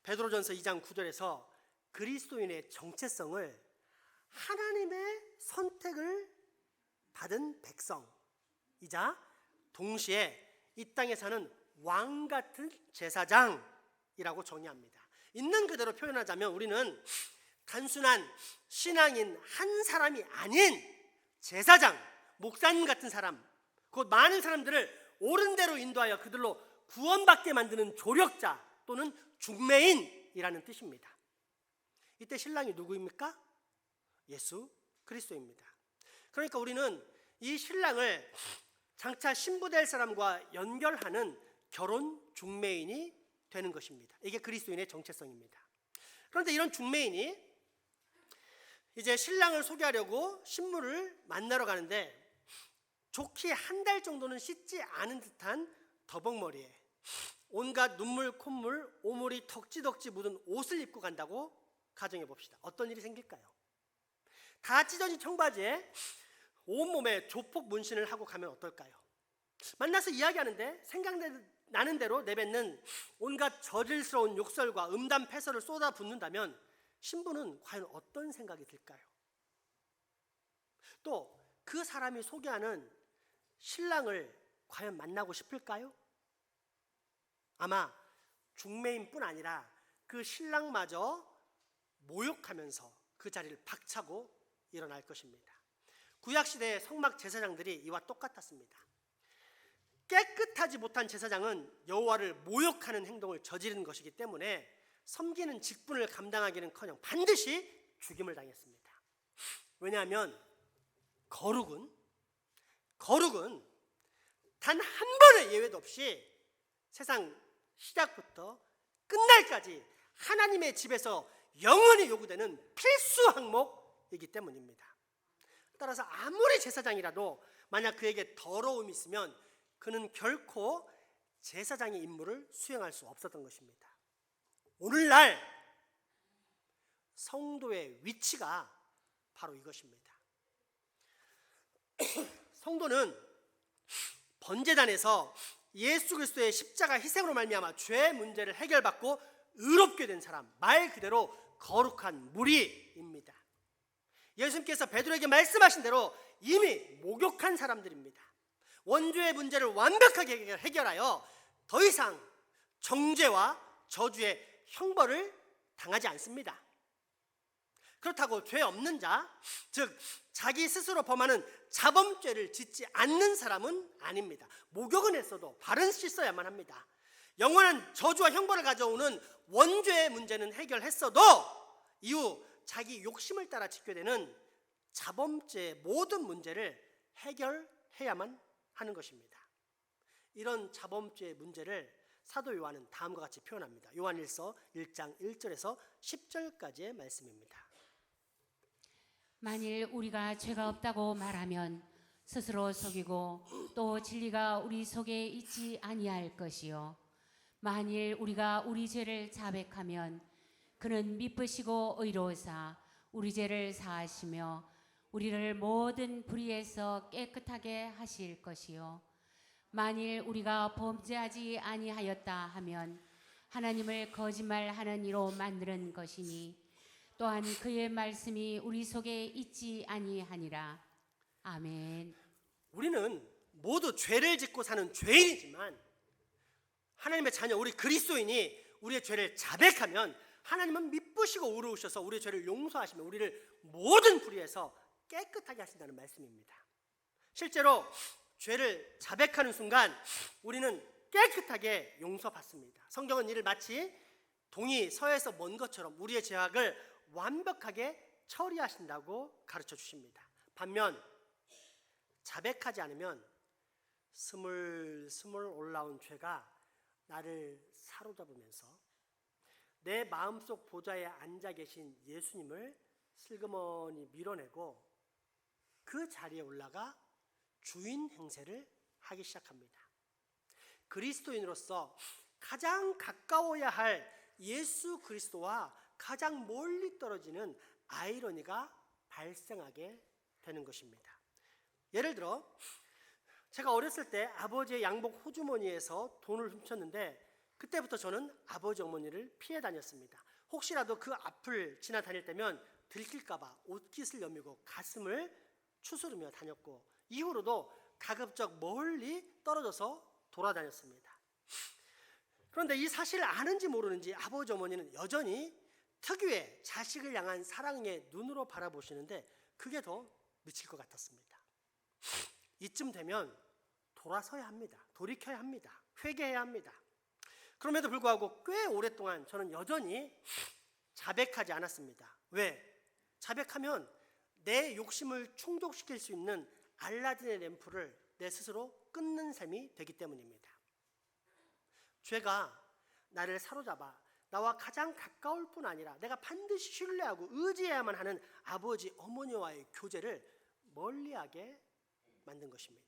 베드로전서 2장 9절에서 그리스도인의 정체성을 하나님의 선택을 받은 백성이자 동시에 이 땅에 사는 왕 같은 제사장이라고 정의합니다. 있는 그대로 표현하자면 우리는 단순한 신앙인 한 사람이 아닌 제사장, 목사님 같은 사람, 곧 많은 사람들을 옳은 대로 인도하여 그들로 구원받게 만드는 조력자 또는 중매인이라는 뜻입니다. 이때 신랑이 누구입니까? 예수 그리스도입니다. 그러니까 우리는 이 신랑을 장차 신부될 사람과 연결하는 결혼 중매인이 되는 것입니다. 이게 그리스도인의 정체성입니다. 그런데 이런 중매인이 이제 신랑을 소개하려고 신부를 만나러 가는데 좋게 한 달 정도는 씻지 않은 듯한 더벅머리에 온갖 눈물, 콧물, 오물이 덕지덕지 묻은 옷을 입고 간다고 가정해 봅시다. 어떤 일이 생길까요? 다 찢어진 청바지에 온몸에 조폭 문신을 하고 가면 어떨까요? 만나서 이야기하는데 생각나는 대로 내뱉는 온갖 저질스러운 욕설과 음담 패설을 쏟아붓는다면 신부는 과연 어떤 생각이 들까요? 또 그 사람이 소개하는 신랑을 과연 만나고 싶을까요? 아마 중매인뿐 아니라 그 신랑마저 모욕하면서 그 자리를 박차고 일어날 것입니다. 구약시대의 성막 제사장들이 이와 똑같았습니다. 깨끗하지 못한 제사장은 여호와를 모욕하는 행동을 저지르는 것이기 때문에 섬기는 직분을 감당하기는커녕 반드시 죽임을 당했습니다. 왜냐하면 거룩은 단 한 번의 예외도 없이 세상 시작부터 끝날까지 하나님의 집에서 영원히 요구되는 필수 항목이기 때문입니다. 따라서 아무리 제사장이라도 만약 그에게 더러움이 있으면 그는 결코 제사장의 임무를 수행할 수 없었던 것입니다. 오늘날 성도의 위치가 바로 이것입니다. 성도는 번제단에서 예수 그리스도의 십자가 희생으로 말미암아 죄 문제를 해결받고 의롭게 된 사람, 말 그대로 거룩한 무리입니다. 예수님께서 베드로에게 말씀하신 대로 이미 목욕한 사람들입니다. 원죄의 문제를 완벽하게 해결하여 더 이상 정죄와 저주의 형벌을 당하지 않습니다. 그렇다고 죄 없는 자, 즉 자기 스스로 범하는 자범죄를 짓지 않는 사람은 아닙니다. 목욕은 했어도 발은 씻어야만 합니다. 영원한 저주와 형벌을 가져오는 원죄의 문제는 해결했어도 이후 자기 욕심을 따라 짓게 되는 자범죄의 모든 문제를 해결해야만 하는 것입니다. 이런 자범죄의 문제를 사도 요한은 다음과 같이 표현합니다. 요한일서 1장 1절에서 10절까지의 말씀입니다. 만일 우리가 죄가 없다고 말하면 스스로 속이고 또 진리가 우리 속에 있지 아니할 것이요 만일 우리가 우리 죄를 자백하면 그는 미쁘시고 의로우사 우리 죄를 사하시며 우리를 모든 불의에서 깨끗하게 하실 것이요 만일 우리가 범죄하지 아니하였다 하면 하나님을 거짓말하는 이로 만드는 것이니 또한 그의 말씀이 우리 속에 있지 아니하니라. 아멘. 우리는 모두 죄를 짓고 사는 죄인이지만 하나님의 자녀 우리 그리스도인이 우리의 죄를 자백하면 하나님은 미쁘시고 의로우셔서 우리의 죄를 용서하시며 우리를 모든 불의에서 깨끗하게 하신다는 말씀입니다. 실제로 죄를 자백하는 순간 우리는 깨끗하게 용서받습니다. 성경은 이를 마치 동이 서에서 먼 것처럼 우리의 죄악을 완벽하게 처리하신다고 가르쳐 주십니다. 반면 자백하지 않으면 스물스물 올라온 죄가 나를 사로잡으면서 내 마음속 보좌에 앉아 계신 예수님을 슬그머니 밀어내고 그 자리에 올라가 주인 행세를 하기 시작합니다. 그리스도인으로서 가장 가까워야 할 예수 그리스도와 가장 멀리 떨어지는 아이러니가 발생하게 되는 것입니다. 예를 들어 제가 어렸을 때 아버지의 양복 호주머니에서 돈을 훔쳤는데 그때부터 저는 아버지 어머니를 피해 다녔습니다. 혹시라도 그 앞을 지나 다닐 때면 들킬까 봐 옷깃을 여미고 가슴을 추스르며 다녔고 이후로도 가급적 멀리 떨어져서 돌아다녔습니다. 그런데 이 사실을 아는지 모르는지 아버지 어머니는 여전히 특유의 자식을 향한 사랑의 눈으로 바라보시는데 그게 더 미칠 것 같았습니다. 이쯤 되면 돌아서야 합니다. 돌이켜야 합니다. 회개해야 합니다. 그럼에도 불구하고 꽤 오랫동안 저는 여전히 자백하지 않았습니다. 왜? 자백하면 내 욕심을 충족시킬 수 있는 알라딘의 램프를 내 스스로 끊는 셈이 되기 때문입니다. 죄가 나를 사로잡아 나와 가장 가까울 뿐 아니라 내가 반드시 신뢰하고 의지해야만 하는 아버지, 어머니와의 교제를 멀리하게 만든 것입니다.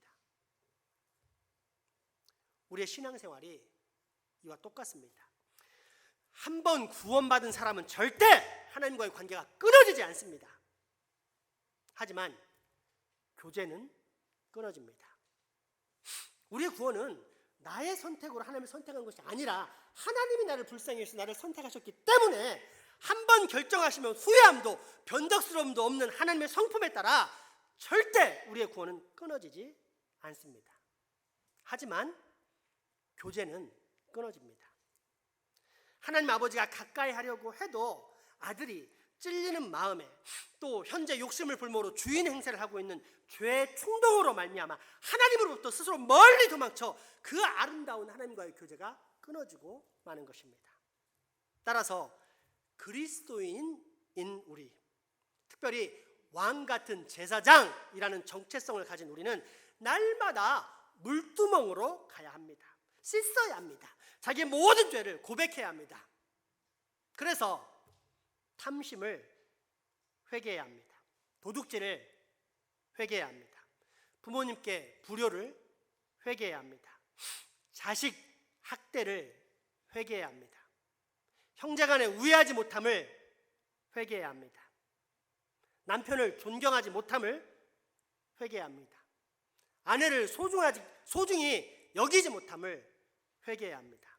우리의 신앙생활이 이와 똑같습니다. 한 번 구원받은 사람은 절대 하나님과의 관계가 끊어지지 않습니다. 하지만 교제는 끊어집니다. 우리의 구원은 나의 선택으로 하나님을 선택한 것이 아니라 하나님이 나를 불쌍히 여기서 나를 선택하셨기 때문에 한 번 결정하시면 후회함도 변덕스러움도 없는 하나님의 성품에 따라 절대 우리의 구원은 끊어지지 않습니다. 하지만 교제는 끊어집니다. 하나님 아버지가 가까이 하려고 해도 아들이 찔리는 마음에 또 현재 욕심을 불모로 주인 행세를 하고 있는 죄의 충동으로 말미암아 하나님으로부터 스스로 멀리 도망쳐 그 아름다운 하나님과의 교제가 끊어지고 마는 것입니다. 따라서 그리스도인인 우리, 특별히 왕 같은 제사장이라는 정체성을 가진 우리는 날마다 물두멍으로 가야 합니다. 씻어야 합니다. 자기의 모든 죄를 고백해야 합니다. 그래서 탐심을 회개해야 합니다. 도둑질을 회개해야 합니다. 부모님께 불효를 회개해야 합니다. 자식 학대를 회개해야 합니다. 형제간에 우애하지 못함을 회개해야 합니다. 남편을 존경하지 못함을 회개해야 합니다. 아내를 소중히 여기지 못함을 회개해야 합니다.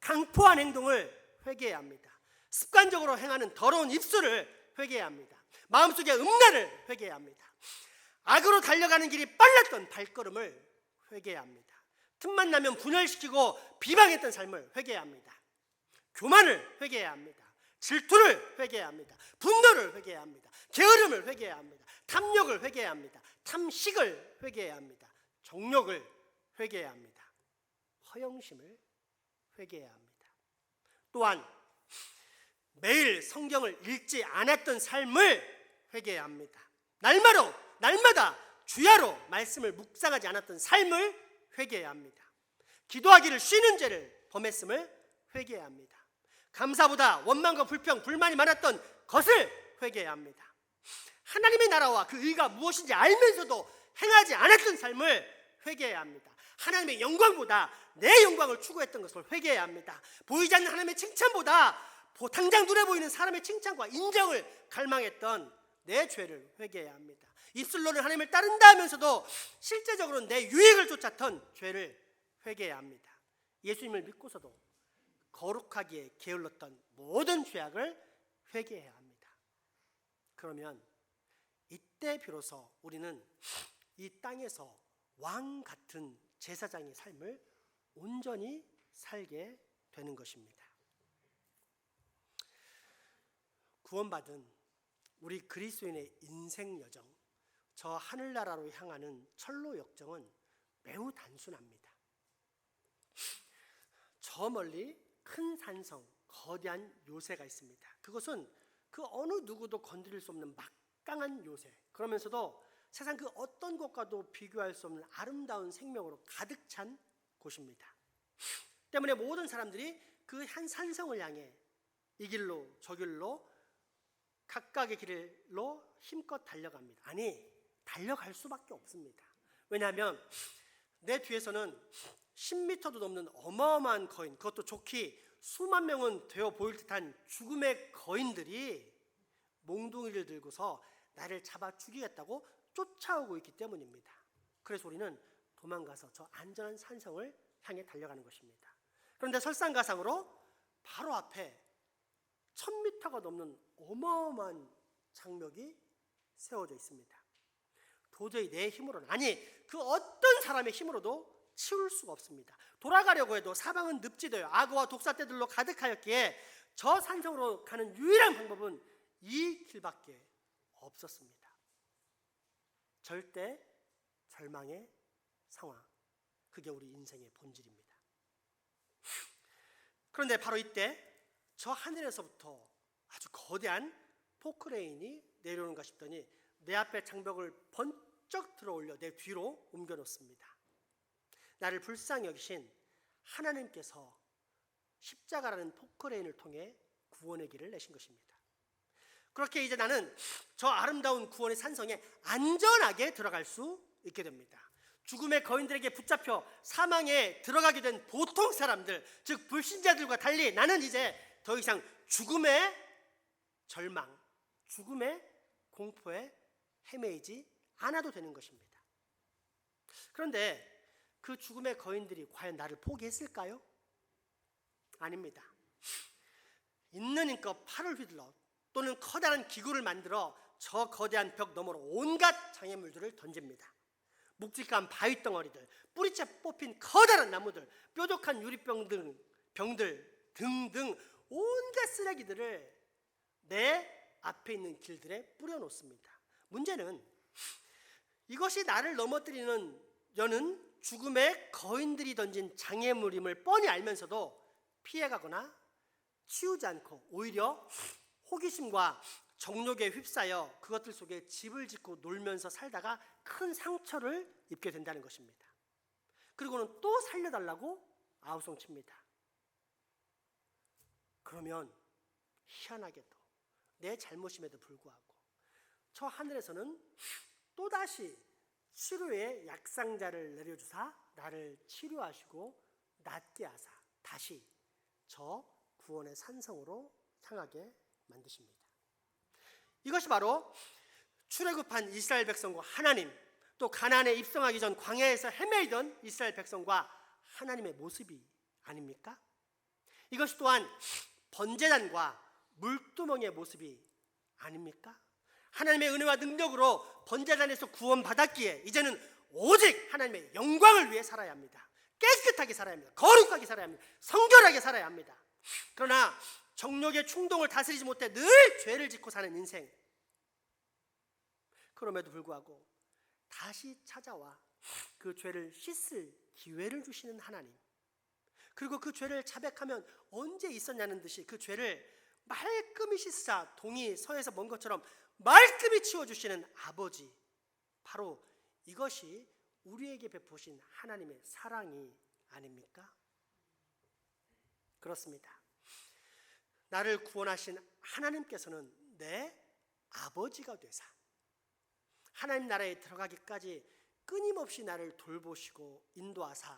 강포한 행동을 회개해야 합니다. 습관적으로 행하는 더러운 입술을 회개해야 합니다. 마음속의 음란을 회개해야 합니다. 악으로 달려가는 길이 빨랐던 발걸음을 회개해야 합니다. 틈만 나면 분열시키고 비방했던 삶을 회개해야 합니다. 교만을 회개해야 합니다. 질투를 회개해야 합니다. 분노를 회개해야 합니다. 게으름을 회개해야 합니다. 탐욕을 회개해야 합니다. 탐식을 회개해야 합니다. 정욕을 회개해야 합니다. 허영심을 회개해야 합니다. 또한 매일 성경을 읽지 않았던 삶을 회개해야 합니다. 날마다 주야로 말씀을 묵상하지 않았던 삶을 회개해야 합니다. 기도하기를 쉬는 죄를 범했음을 회개해야 합니다. 감사보다 원망과 불평, 불만이 많았던 것을 회개해야 합니다. 하나님의 나라와 그 의가 무엇인지 알면서도 행하지 않았던 삶을 회개해야 합니다. 하나님의 영광보다 내 영광을 추구했던 것을 회개해야 합니다. 보이지 않는 하나님의 칭찬보다 당장 눈에 보이는 사람의 칭찬과 인정을 갈망했던 내 죄를 회개해야 합니다. 입술로는 하나님을 따른다 하면서도 실제적으로는 내 유익을 쫓았던 죄를 회개해야 합니다. 예수님을 믿고서도 거룩하기에 게을렀던 모든 죄악을 회개해야 합니다. 그러면 이때 비로소 우리는 이 땅에서 왕 같은 제사장의 삶을 온전히 살게 되는 것입니다. 구원받은 우리 그리스도인의 인생 여정, 저 하늘나라로 향하는 철로 역정은 매우 단순합니다. 저 멀리 큰 산성, 거대한 요새가 있습니다. 그것은 그 어느 누구도 건드릴 수 없는 막강한 요새, 그러면서도 세상 그 어떤 곳과도 비교할 수 없는 아름다운 생명으로 가득 찬 곳입니다. 때문에 모든 사람들이 그 한 산성을 향해 이 길로 저 길로 각각의 길로 힘껏 달려갑니다. 아니, 달려갈 수밖에 없습니다. 왜냐하면 내 뒤에서는 10m도 넘는 어마어마한 거인, 그것도 좋게 수만 명은 되어 보일 듯한 죽음의 거인들이 몽둥이를 들고서 나를 잡아 죽이겠다고 쫓아오고 있기 때문입니다. 그래서 우리는 도망가서 저 안전한 산성을 향해 달려가는 것입니다. 그런데 설상가상으로 바로 앞에 1000m가 넘는 어마어마한 장벽이 세워져 있습니다. 도저히 내 힘으로는, 아니 그 어떤 사람의 힘으로도 치울 수가 없습니다. 돌아가려고 해도 사방은 늪지대요, 악어와 독사떼들로 가득하였기에 저 산성으로 가는 유일한 방법은 이 길밖에 없었습니다. 절대 절망의 상황, 그게 우리 인생의 본질입니다. 그런데 바로 이때 저 하늘에서부터 아주 거대한 포크레인이 내려오는가 싶더니 내 앞에 장벽을 번쩍 들어올려 내 뒤로 옮겨놓습니다. 나를 불쌍히 여기신 하나님께서 십자가라는 포크레인을 통해 구원의 길을 내신 것입니다. 그렇게 이제 나는 저 아름다운 구원의 산성에 안전하게 들어갈 수 있게 됩니다. 죽음의 거인들에게 붙잡혀 사망에 들어가게 된 보통 사람들, 즉 불신자들과 달리 나는 이제 더 이상 죽음의 절망, 죽음의 공포에 헤매이지 않아도 되는 것입니다. 그런데 그 죽음의 거인들이 과연 나를 포기했을까요? 아닙니다. 있는 힘껏 팔을 휘둘러 또는 커다란 기구를 만들어 저 거대한 벽 너머로 온갖 장애물들을 던집니다. 묵직한 바위 덩어리들, 뿌리채 뽑힌 커다란 나무들, 뾰족한 유리병들 등등 온갖 쓰레기들을 내 앞에 있는 길들에 뿌려놓습니다. 문제는 이것이 나를 넘어뜨리는 여는 죽음의 거인들이 던진 장애물임을 뻔히 알면서도 피해가거나 치우지 않고 오히려 호기심과 정욕에 휩싸여 그것들 속에 집을 짓고 놀면서 살다가 큰 상처를 입게 된다는 것입니다. 그리고는 또 살려달라고 아우성칩니다. 그러면 희한하게도 내 잘못임에도 불구하고 저 하늘에서는 또다시 치료의 약상자를 내려주사 나를 치료하시고 낫게 하사 다시 저 구원의 산성으로 향하게 만드십니다. 이것이 바로 출애굽한 이스라엘 백성과 하나님, 또 가나안에 입성하기 전 광야에서 헤매이던 이스라엘 백성과 하나님의 모습이 아닙니까? 이것이 또한 번제단과 물두멍의 모습이 아닙니까? 하나님의 은혜와 능력으로 번제단에서 구원받았기에 이제는 오직 하나님의 영광을 위해 살아야 합니다. 깨끗하게 살아야 합니다. 거룩하게 살아야 합니다. 성결하게 살아야 합니다. 그러나 정욕의 충동을 다스리지 못해 늘 죄를 짓고 사는 인생, 그럼에도 불구하고 다시 찾아와 그 죄를 씻을 기회를 주시는 하나님, 그리고 그 죄를 자백하면 언제 있었냐는 듯이 그 죄를 말끔히 씻으사 동이 서에서 먼 것처럼 말끔히 치워주시는 아버지, 바로 이것이 우리에게 베푸신 하나님의 사랑이 아닙니까? 그렇습니다. 나를 구원하신 하나님께서는 내 아버지가 되사 하나님 나라에 들어가기까지 끊임없이 나를 돌보시고 인도하사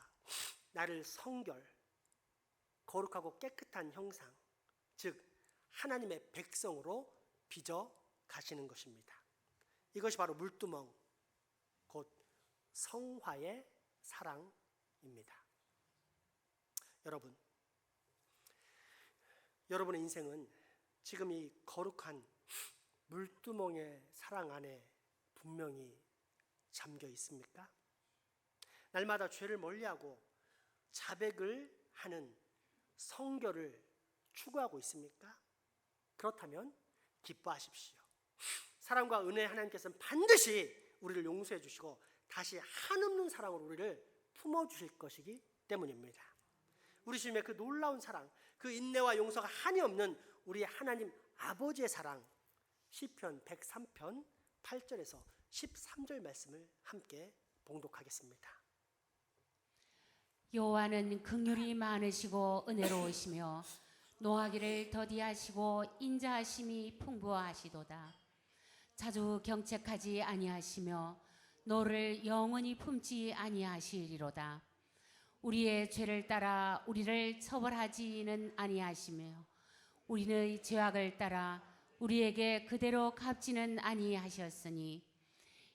나를 성결, 거룩하고 깨끗한 형상, 즉 하나님의 백성으로 빚어 가시는 것입니다. 이것이 바로 물두멍, 곧 성화의 사랑입니다. 여러분의 인생은 지금 이 거룩한 물두멍의 사랑 안에 분명히 잠겨 있습니까? 날마다 죄를 멀리하고 자백을 하는 성결을 추구하고 있습니까? 그렇다면 기뻐하십시오. 사랑과 은혜의 하나님께서는 반드시 우리를 용서해 주시고 다시 한없는 사랑으로 우리를 품어주실 것이기 때문입니다. 우리 주님의 그 놀라운 사랑, 그 인내와 용서가 한이 없는 우리 하나님 아버지의 사랑, 시편 103편 8절에서 13절 말씀을 함께 봉독하겠습니다. 여호와는 긍휼이 많으시고 은혜로우시며 노하기를 더디하시고 인자하심이 풍부하시도다. 자주 경책하지 아니하시며 너를 영원히 품지 아니하시리로다. 우리의 죄를 따라 우리를 처벌하지는 아니하시며 우리의 죄악을 따라 우리에게 그대로 갚지는 아니하셨으니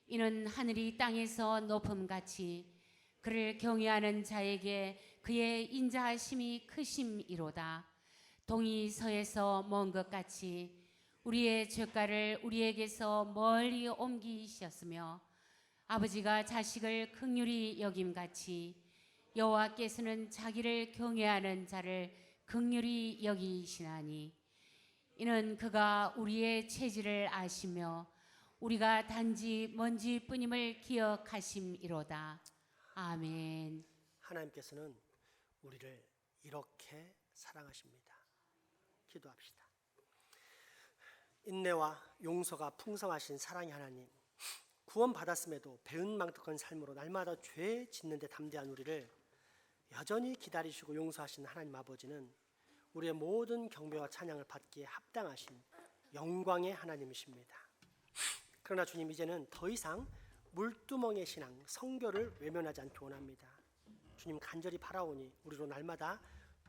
이는 하늘이 땅에서 높음같이 그를 경외하는 자에게 그의 인자하심이 크심이로다. 동이 서에서 먼 것 같이 우리의 죄가를 우리에게서 멀리 옮기셨으며 아버지가 자식을 긍휼히 여김같이 여호와께서는 자기를 경외하는 자를 긍휼히 여기시나니 이는 그가 우리의 체질을 아시며 우리가 단지 먼지뿐임을 기억하심이로다. 아멘. 하나님께서는 우리를 이렇게 사랑하십니다. 기도합시다. 인내와 용서가 풍성하신 사랑의 하나님, 구원받았음에도 배은망덕한 삶으로 날마다 죄 짓는 데 담대한 우리를 여전히 기다리시고 용서하신 하나님 아버지는 우리의 모든 경배와 찬양을 받기에 합당하신 영광의 하나님이십니다. 그러나 주님, 이제는 더 이상 물두멍의 신앙, 성결을 외면하지 않기 원합니다. 주님, 간절히 바라오니 우리로 날마다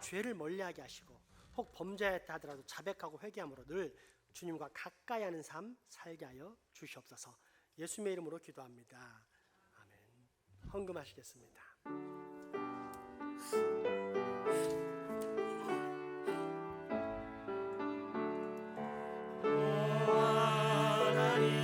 죄를 멀리하게 하시고 혹 범죄했다 하더라도 자백하고 회개함으로 늘 주님과 가까이 하는 삶 살게 하여 주시옵소서. 예수님의 이름으로 기도합니다. 아멘. 헌금하시겠습니다. 하나님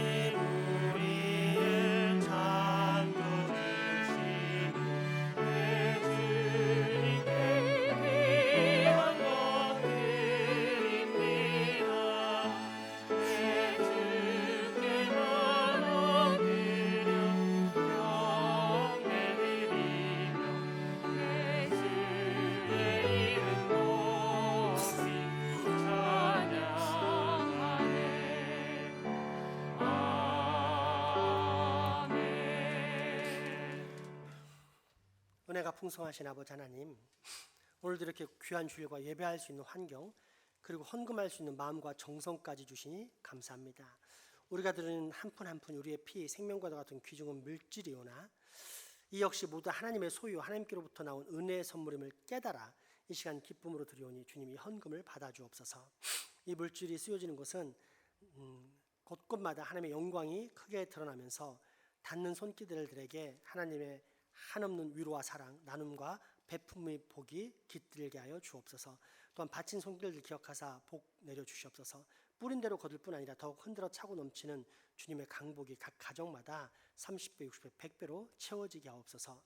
은혜가 풍성하신 아버지 하나님, 오늘도 이렇게 귀한 주일과 예배할 수 있는 환경, 그리고 헌금할 수 있는 마음과 정성까지 주시니 감사합니다. 우리가 드리는 한 푼 한 푼 우리의 피, 생명과도 같은 귀중한 물질이오나 이 역시 모두 하나님의 소유, 하나님께로부터 나온 은혜의 선물임을 깨달아 이 시간 기쁨으로 드리오니 주님이 헌금을 받아주옵소서. 이 물질이 쓰여지는 곳은 곳곳마다 하나님의 영광이 크게 드러나면서 닿는 손길들에게 하나님의 한없는 위로와 사랑, 나눔과 베품의 복이 깃들게 하여 주옵소서. 또한 바친 손길들 기억하사 복 내려 주시옵소서. 뿌린 대로 거둘 뿐 아니라 더욱 흔들어 차고 넘치는 주님의 강복이 각 가정마다 30배, 60배, 100배로 채워지게 하옵소서.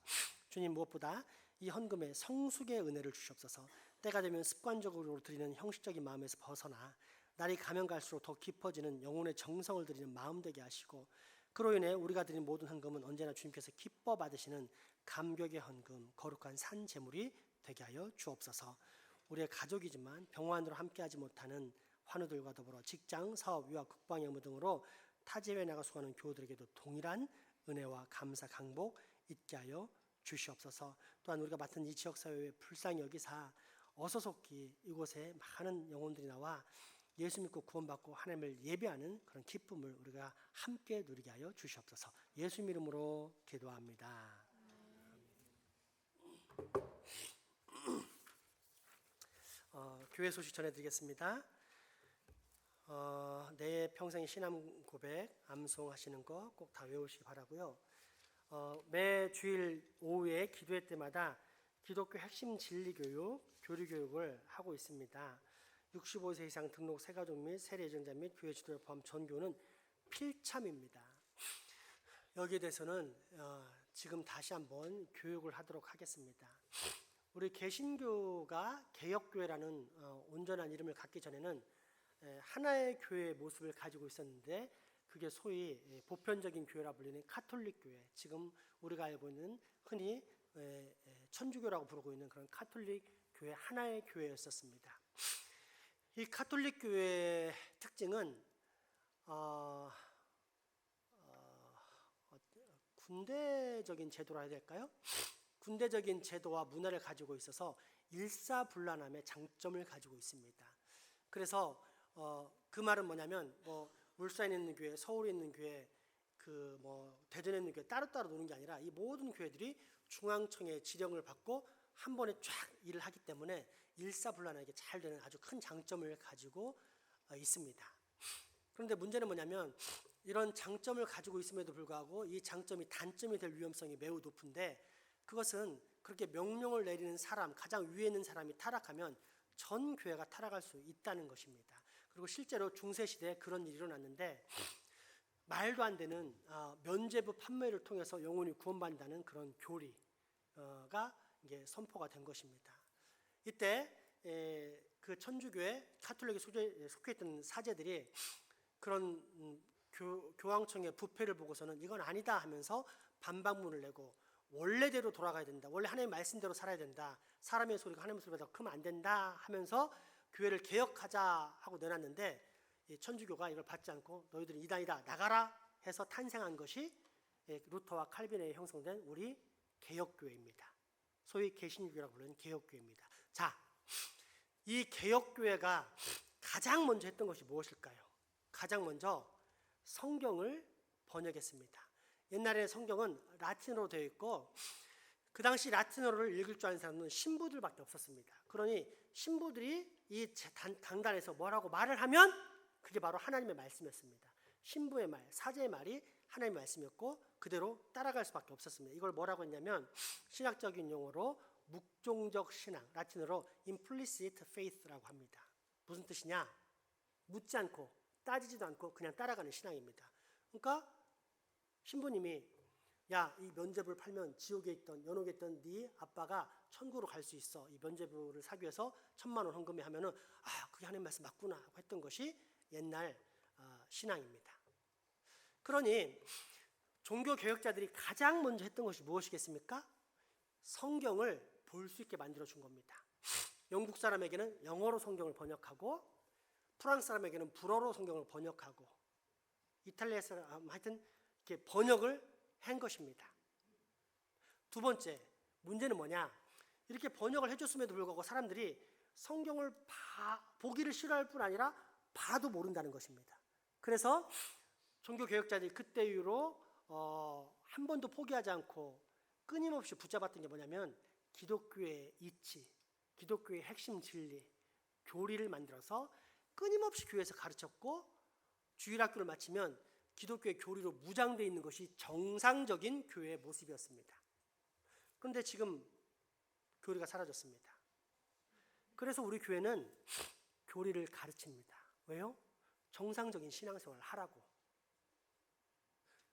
주님, 무엇보다 이 헌금에 성숙의 은혜를 주시옵소서. 때가 되면 습관적으로 드리는 형식적인 마음에서 벗어나 날이 가면 갈수록 더 깊어지는 영혼의 정성을 드리는 마음 되게 하시고, 그로 인해 우리가 드린 모든 헌금은 언제나 주님께서 기뻐 받으시는 감격의 헌금, 거룩한 산 제물이 되게 하여 주옵소서. 우리의 가족이지만 병환으로 함께하지 못하는 환우들과 더불어 직장, 사업, 유학, 국방 업무 등으로 타지에 나가 수고하는 교우들에게도 동일한 은혜와 감사, 강복 있게 하여 주시옵소서. 또한 우리가 맡은 이 지역사회에 불쌍히 여기사 어서속히 이곳에 많은 영혼들이 나와 예수 믿고 구원받고 하나님을 예배하는 그런 기쁨을 우리가 함께 누리게 하여 주시옵소서. 예수 이름으로 기도합니다. 교회 소식 전해드리겠습니다. 내 평생 신앙 고백 암송하시는 거 꼭 다 외우시기 바라고요. 매 주일 오후에 기도회 때마다 기독교 핵심 진리 교육, 교리 교육을 하고 있습니다. 65세 이상 등록 세가족 및 세례 예정자 및 교회 지도를 포함 전교는 필참입니다. 여기에 대해서는 지금 다시 한번 교육을 하도록 하겠습니다. 우리 개신교가 개혁교회라는 온전한 이름을 갖기 전에는 하나의 교회의 모습을 가지고 있었는데, 그게 소위 보편적인 교회라 불리는 카톨릭 교회, 지금 우리가 알고 있는 흔히 천주교라고 부르고 있는 그런 카톨릭 교회, 하나의 교회였었습니다. 이 카톨릭 교회의 특징은 군대적인 제도라 해야 될까요? 군대적인 제도와 문화를 가지고 있어서 일사불란함의 장점을 가지고 있습니다. 그래서 그 말은 뭐냐면, 울산에 있는 교회, 서울에 있는 교회, 대전에 있는 교회 따로따로 노는 게 아니라 이 모든 교회들이 중앙청의 지령을 받고 한 번에 쫙 일을 하기 때문에 일사불란하게 잘 되는 아주 큰 장점을 가지고 있습니다. 그런데 문제는 뭐냐면, 이런 장점을 가지고 있음에도 불구하고 이 장점이 단점이 될 위험성이 매우 높은데, 그것은 그렇게 명령을 내리는 사람, 가장 위에 있는 사람이 타락하면 전 교회가 타락할 수 있다는 것입니다. 그리고 실제로 중세시대에 그런 일이 일어났는데, 말도 안 되는 면죄부 판매를 통해서 영혼이 구원받는다는 그런 교리가 이게 선포가 된 것입니다. 이때 그 천주교회 카톨릭에 속해 있던 사제들이 그런 교황청의 부패를 보고서는 이건 아니다 하면서 반박문을 내고, 원래대로 돌아가야 된다, 원래 하나님의 말씀대로 살아야 된다, 사람의 소리가 하나님의 소리보다 크면 안 된다 하면서 교회를 개혁하자 하고 내놨는데, 이 천주교가 이걸 받지 않고 너희들은 이단이다, 나가라 해서 탄생한 것이 루터와 칼빈에 형성된 우리 개혁교회입니다. 소위 개신교라고 부르는 개혁교회입니다. 자, 이 개혁교회가 가장 먼저 했던 것이 무엇일까요? 가장 먼저 성경을 번역했습니다. 옛날에 성경은 라틴어로 되어 있고, 그 당시 라틴어를 읽을 줄 아는 사람은 신부들밖에 없었습니다. 그러니 신부들이 이 당단에서 뭐라고 말을 하면 그게 바로 하나님의 말씀이었습니다. 신부의 말, 사제의 말이 하나님의 말씀이었고 그대로 따라갈 수밖에 없었습니다. 이걸 뭐라고 했냐면, 신학적인 용어로 묵종적 신앙, 라틴어로 implicit faith라고 합니다. 무슨 뜻이냐? 묻지 않고 따지지도 않고 그냥 따라가는 신앙입니다. 그러니까 신부님이, 야, 이 면죄부를 팔면 지옥에 있던, 연옥에 있던 네 아빠가 천국으로 갈 수 있어, 이 면죄부를 사기 위해서 1,000,000원 헌금해 하면은, 그게 하나님 말씀 맞구나 하고 했던 것이 옛날 신앙입니다. 그러니 종교 개혁자들이 가장 먼저 했던 것이 무엇이겠습니까? 성경을 볼 수 있게 만들어 준 겁니다. 영국 사람에게는 영어로 성경을 번역하고, 프랑스 사람에게는 불어로 성경을 번역하고, 이탈리아 사람 하여튼 이렇게 번역을 한 것입니다. 두 번째, 문제는 뭐냐? 이렇게 번역을 해줬음에도 불구하고 사람들이 성경을 보기를 싫어할 뿐 아니라 봐도 모른다는 것입니다. 그래서 종교개혁자들이 그때 이후로 한 번도 포기하지 않고 끊임없이 붙잡았던 게 뭐냐면 기독교의 이치, 기독교의 핵심 진리, 교리를 만들어서 끊임없이 교회에서 가르쳤고 주일학교를 마치면 기독교의 교리로 무장되어 있는 것이 정상적인 교회의 모습이었습니다. 그런데 지금 교리가 사라졌습니다. 그래서 우리 교회는 교리를 가르칩니다. 왜요? 정상적인 신앙생활을 하라고.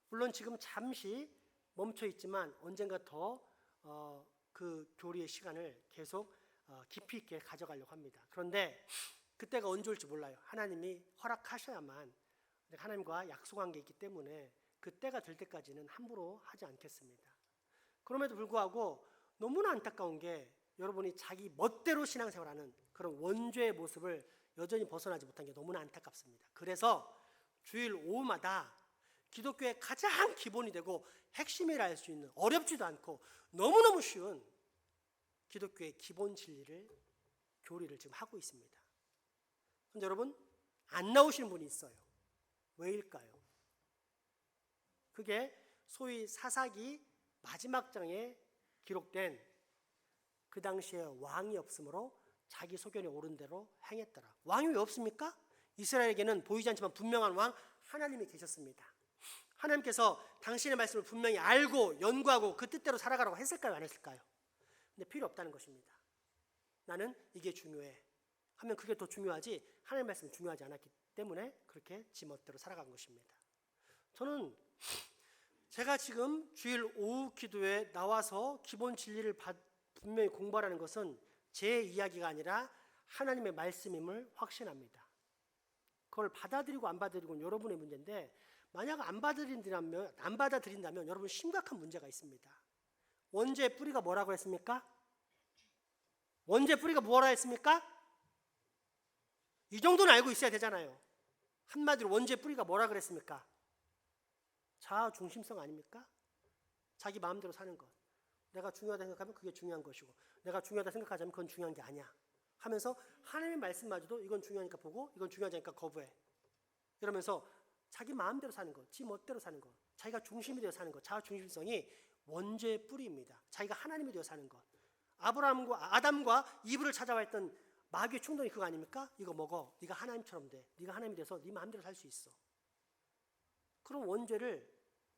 물론 지금 잠시 멈춰 있지만 언젠가 더 그 교리의 시간을 계속 깊이 있게 가져가려고 합니다. 그런데 그때가 언제 올지 몰라요. 하나님이 허락하셔야만, 하나님과 약속한 게 있기 때문에 그때가 될 때까지는 함부로 하지 않겠습니다. 그럼에도 불구하고 너무나 안타까운 게 여러분이 자기 멋대로 신앙생활하는 그런 원죄의 모습을 여전히 벗어나지 못한 게 너무나 안타깝습니다. 그래서 주일 오후마다 기독교의 가장 기본이 되고 핵심이라 할 수 있는, 어렵지도 않고 너무너무 쉬운 기독교의 기본 진리를, 교리를 지금 하고 있습니다. 그런데 여러분, 안 나오시는 분이 있어요. 왜일까요? 그게 소위 사사기 마지막 장에 기록된 그 당시에 왕이 없으므로 자기 소견에 오른 대로 행했더라. 왕이 왜 없습니까? 이스라엘에게는 보이지 않지만 분명한 왕 하나님이 계셨습니다. 하나님께서 당신의 말씀을 분명히 알고 연구하고 그 뜻대로 살아가라고 했을까요? 안 했을까요? 근데 필요 없다는 것입니다. 나는 이게 중요해 하면 그게 더 중요하지 하나님의 말씀이 중요하지 않았기 때문에 그렇게 지 멋대로 살아간 것입니다. 저는 제가 지금 주일 오후 기도에 나와서 기본 진리를 분명히 공부하라는 것은 제 이야기가 아니라 하나님의 말씀임을 확신합니다. 그걸 받아들이고 안 받아들이고는 여러분의 문제인데, 만약 안 받아들인다면 여러분 심각한 문제가 있습니다. 원죄의 뿌리가 뭐라고 했습니까? 원죄의 뿌리가 뭐라 했습니까? 이 정도는 알고 있어야 되잖아요. 한마디로 원죄의 뿌리가 뭐라 그랬습니까? 자아 중심성 아닙니까? 자기 마음대로 사는 것. 내가 중요하다 생각하면 그게 중요한 것이고, 내가 중요하다 생각하지 않으면 그건 중요한 게 아니야 하면서 하나님의 말씀마저도 이건 중요하니까 보고 이건 중요하지 않으니까 거부해. 이러면서 자기 마음대로 사는 것, 지 멋대로 사는 것, 자기가 중심이 되어 사는 것, 자아 중심성이 원죄의 뿌리입니다. 자기가 하나님이 되어 사는 것. 아담과 이브를 찾아와 있던 마귀의 충동이 그거 아닙니까? 이거 먹어. 네가 하나님처럼 돼. 네가 하나님이 돼서 네 마음대로 살 수 있어. 그런 원죄를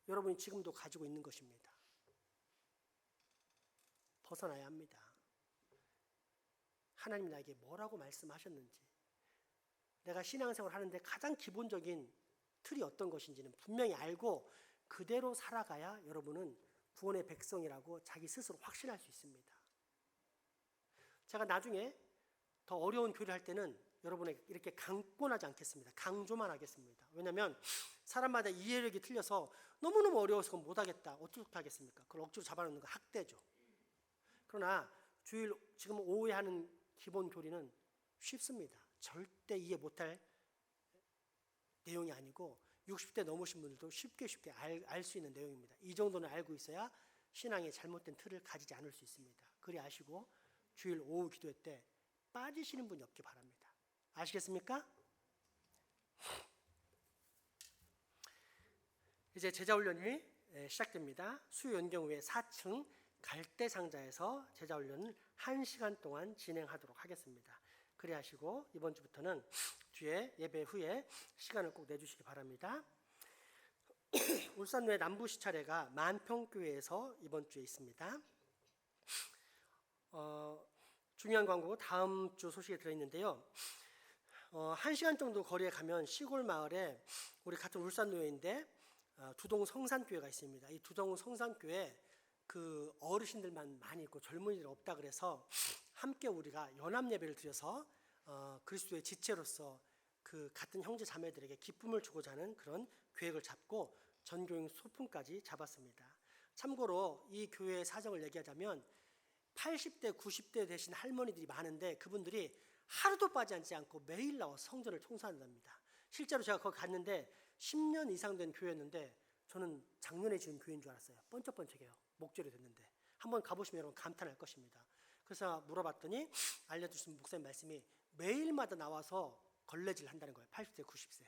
여러분이 지금도 가지고 있는 것입니다. 벗어나야 합니다. 하나님 나에게 뭐라고 말씀하셨는지, 내가 신앙생활을 하는데 가장 기본적인 틀이 어떤 것인지는 분명히 알고 그대로 살아가야 여러분은 구원의 백성이라고 자기 스스로 확신할 수 있습니다. 제가 나중에 더 어려운 교리를 할 때는 여러분에게 이렇게 강권하지 않겠습니다. 강조만 하겠습니다. 왜냐하면 사람마다 이해력이 틀려서 너무너무 어려워서 그건 못하겠다. 어떻게 하겠습니까? 그걸 억지로 잡아놓는 거 학대죠. 그러나 주일 지금 오후에 하는 기본 교리는 쉽습니다. 절대 이해 못할 내용이 아니고 60대 넘으신 분들도 쉽게 알 수 있는 내용입니다. 이 정도는 알고 있어야 신앙의 잘못된 틀을 가지지 않을 수 있습니다. 그리 아시고 주일 오후 기도회 때 빠지시는 분이 없기 바랍니다. 아시겠습니까? 이제 제자훈련이 시작됩니다. 수요연경 후에 4층 갈대상자에서 제자훈련을 1시간 동안 진행하도록 하겠습니다. 그리 하시고 이번 주부터는 뒤에 예배 후에 시간을 꼭 내주시기 바랍니다. 울산로의 남부시차례가 만평교회에서 이번 주에 있습니다. 중요한 광고 다음 주 소식에 들어있는데요. 1시간 정도 거리에 가면 시골 마을에 우리 같은 울산노회인데 두동 성산교회가 있습니다. 이 두동 성산교회 그 어르신들만 많이 있고 젊은이들 없다 그래서 함께 우리가 연합 예배를 드려서 그리스도의 지체로서 그 같은 형제 자매들에게 기쁨을 주고자 하는 그런 계획을 잡고 전교인 소풍까지 잡았습니다. 참고로 이 교회의 사정을 얘기하자면 80대, 90대 되신 할머니들이 많은데 그분들이 하루도 빠지지 않고 매일 나와서 성전을 청소한답니다. 실제로 제가 거기 갔는데 10년 이상 된 교회였는데 저는 작년에 지은 교회인 줄 알았어요. 번쩍번쩍해요. 목절이 됐는데 한번 가보시면 여러분 감탄할 것입니다. 그래서 물어봤더니 알려주신 목사님 말씀이 매일마다 나와서 걸레질 한다는 거예요. 80세, 90세.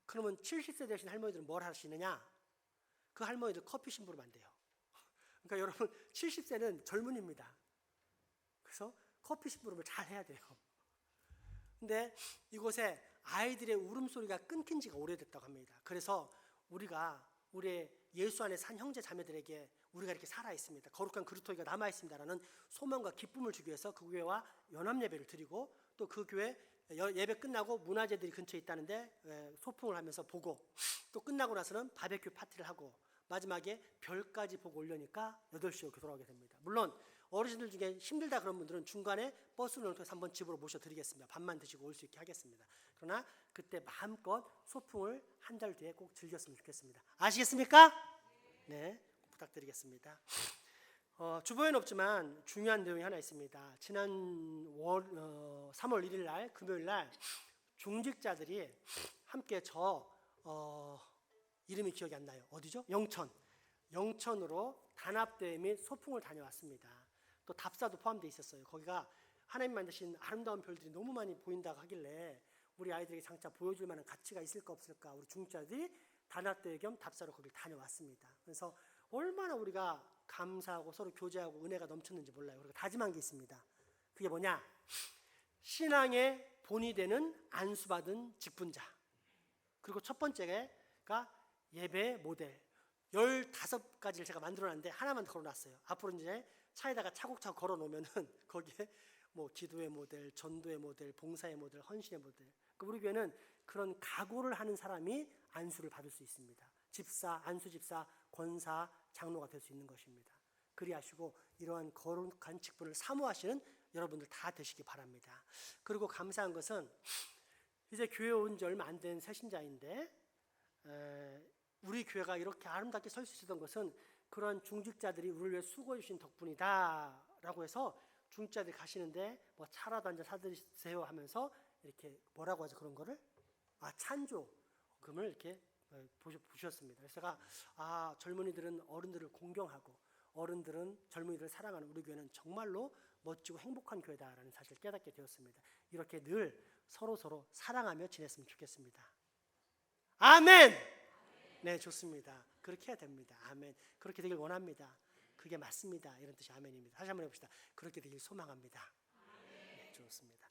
그러면 70세 되신 할머니들은 뭘 하시느냐? 그 할머니들 커피 심부름 한대요. 그러니까 여러분 70세는 젊은이입니다. 그래서 커피 심부름을 잘 해야 돼요. 근데 이곳에 아이들의 울음소리가 끊긴 지가 오래됐다고 합니다. 그래서 우리가 우리의 예수 안에 산 형제 자매들에게 우리가 이렇게 살아 있습니다. 거룩한 그루터기가 남아 있습니다라는 소망과 기쁨을 주기 위해서 그 교회와 연합 예배를 드리고 또 그 교회 예배 끝나고 문화재들이 근처에 있다는데 소풍을 하면서 보고 또 끝나고 나서는 바베큐 파티를 하고 마지막에 별까지 보고 올려니까 8시에 이렇게 돌아오게 됩니다. 물론 어르신들 중에 힘들다 그런 분들은 중간에 버스를 통해서 한번 집으로 모셔드리겠습니다. 밥만 드시고 올 수 있게 하겠습니다. 그러나 그때 마음껏 소풍을 한 달 뒤에 꼭 즐겼으면 좋겠습니다. 아시겠습니까? 네, 부탁드리겠습니다. 주보에는 없지만 중요한 내용이 하나 있습니다. 지난 3월 1일 날 금요일 날 중직자들이 함께 이름이 기억이 안 나요. 어디죠? 영천으로 단합대회 및 소풍을 다녀왔습니다. 또 답사도 포함되어 있었어요. 거기가 하나님 만드신 아름다운 별들이 너무 많이 보인다고 하길래 우리 아이들에게 장차 보여줄 만한 가치가 있을까 없을까 우리 중직자들이 단합대회 겸 답사로 거기를 다녀왔습니다. 그래서 얼마나 우리가 감사하고 서로 교제하고 은혜가 넘쳤는지 몰라요. 우리가 다짐한 게 있습니다. 그게 뭐냐? 신앙의 본이 되는 안수받은 직분자. 그리고 첫 번째가 예배 모델. 15가지를 제가 만들어놨는데 하나만 걸어놨어요. 앞으로 이제 차에다가 차곡차곡 걸어놓으면은 거기에 뭐 기도의 모델, 전도의 모델, 봉사의 모델, 헌신의 모델. 우리 교회는 그런 각오를 하는 사람이 안수를 받을 수 있습니다. 집사, 안수집사, 권사, 장로가 될 수 있는 것입니다. 그리하시고 이러한 거룩한 직분을 사모하시는 여러분들 다 되시기 바랍니다. 그리고 감사한 것은 이제 교회 온 지 얼마 안 된 새신자인데 우리 교회가 이렇게 아름답게 설 수 있었던 것은 그런 중직자들이 우리를 위해 수고해 주신 덕분이다 라고 해서 중직자들이 가시는데 뭐 차라도 한잔 사드세요 하면서 이렇게 뭐라고 하죠? 그런 거를 찬조금을 이렇게 보셨습니다. 그래서 제가 젊은이들은 어른들을 공경하고 어른들은 젊은이들을 사랑하는 우리 교회는 정말로 멋지고 행복한 교회다라는 사실을 깨닫게 되었습니다. 이렇게 늘 서로 사랑하며 지냈으면 좋겠습니다. 아멘. 네, 좋습니다. 그렇게 해야 됩니다. 아멘. 그렇게 되길 원합니다. 그게 맞습니다. 이런 뜻이 아멘입니다. 다시 한번 해봅시다. 그렇게 되길 소망합니다. 네, 좋습니다.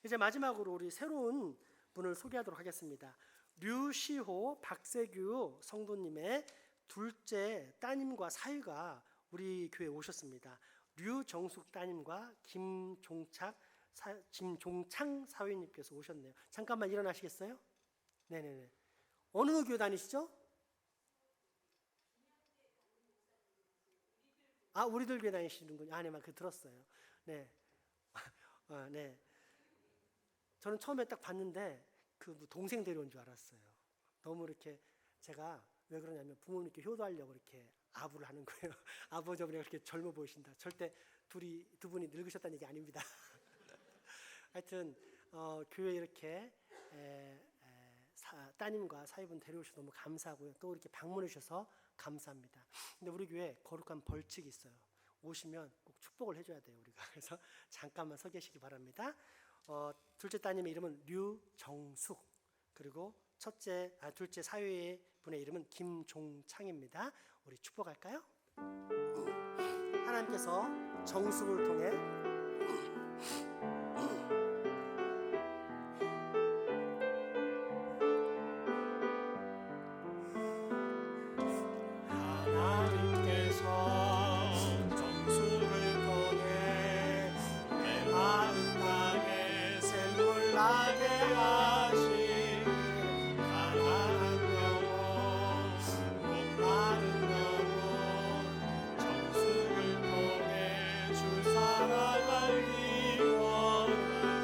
이제 마지막으로 우리 새로운 분을 소개하도록 하겠습니다. 류시호 박세규 성도님의 둘째 따님과 사위가 우리 교회에 오셨습니다. 류정숙 따님과 김종창 사위님께서 오셨네요. 잠깐만 일어나시겠어요? 네네네. 어느 교회 다니시죠? 우리들 교회 다니시는군요. 네, 그 들었어요. 네. 네. 저는 처음에 딱 봤는데 그 동생 데려온 줄 알았어요. 너무 이렇게 제가 왜 그러냐면 부모님께 효도하려고 이렇게 아부를 하는 거예요. 아버지 어머니가 그렇게 젊어 보이신다. 절대 두 분이 늙으셨다는 얘기 아닙니다. 하여튼 교회 이렇게 따님과 사위분 데려오셔서 너무 감사하고요. 또 이렇게 방문해 주셔서 감사합니다. 근데 우리 교회 거룩한 벌칙이 있어요. 오시면 꼭 축복을 해줘야 돼요, 우리가. 그래서 잠깐만 서 계시기 바랍니다. 둘째 따님의 이름은 류정숙, 그리고 둘째 사위 분의 이름은 김종창입니다. 우리 축복할까요? 하나님께서 정숙을 통해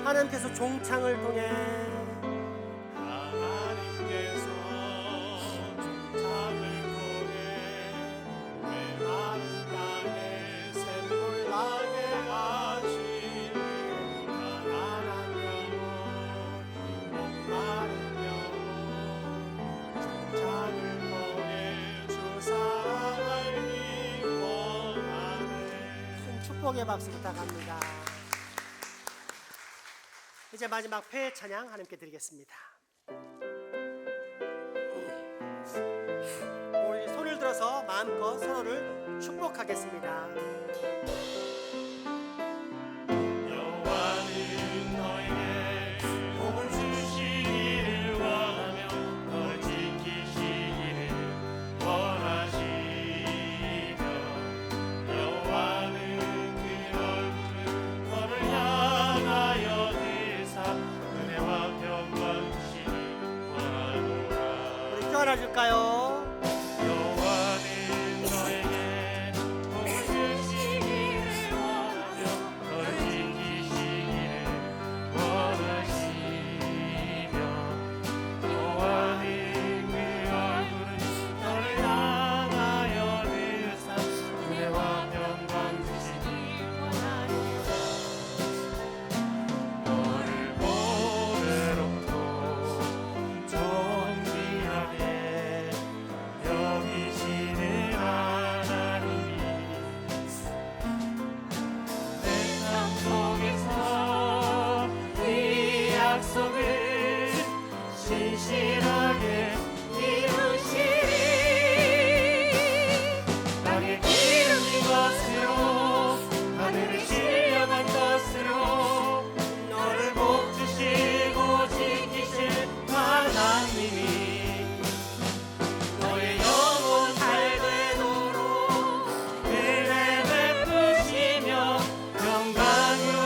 하나님께서 종창을 통해 메마른 땅에 샘물 나게 하시니 가난한 영혼 목마른 영혼 종창을 통해 주 사랑을 축복의 박수 부탁합니다. 이제 마지막 폐 찬양 하나님께 드리겠습니다. 우리 손을 들어서 마음껏 서로를 축복하겠습니다. 여호와는 너에게 복을 주시기를 원하며 너를 지키시기를 원하시며 여호와는 그 얼굴을 너를 향하여 들사 은혜와 평강 주시기 원하노라. 우리 껴안아줄까요? 여호와는 너에게 복을 주시기를 원하며 너를 지키시기를 원하시며 여호와는 그 얼굴을 너를 향하여 들사 은혜와 평강 주시기 원하노라. 너를 보배롭고 존귀하게 여기시는 하나님이 내 삶 속에서 이 약속을 신실하게 이루시리. 땅에 기름진 것으로 하늘을 신령한 것으로 너를 복주시고 지키실 하나님이 너의 영혼 살되도록 은혜 베푸시며 영광으로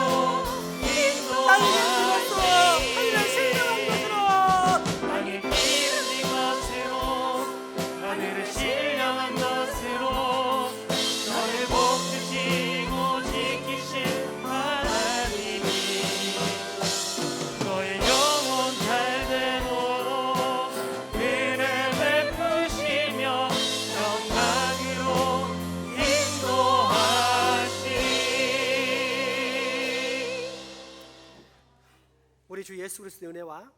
땅에 인도하시리. 기름진 것으로 하늘을 신령한 것으로 땅에 기름진 것으로 하늘을 신령한 것으로 너를 복주시고 지키실 하나님이 너의 영혼 잘되도록 은혜 베푸시며 영광으로 인도하시리. 우리 주 예수 그리스도의 은혜와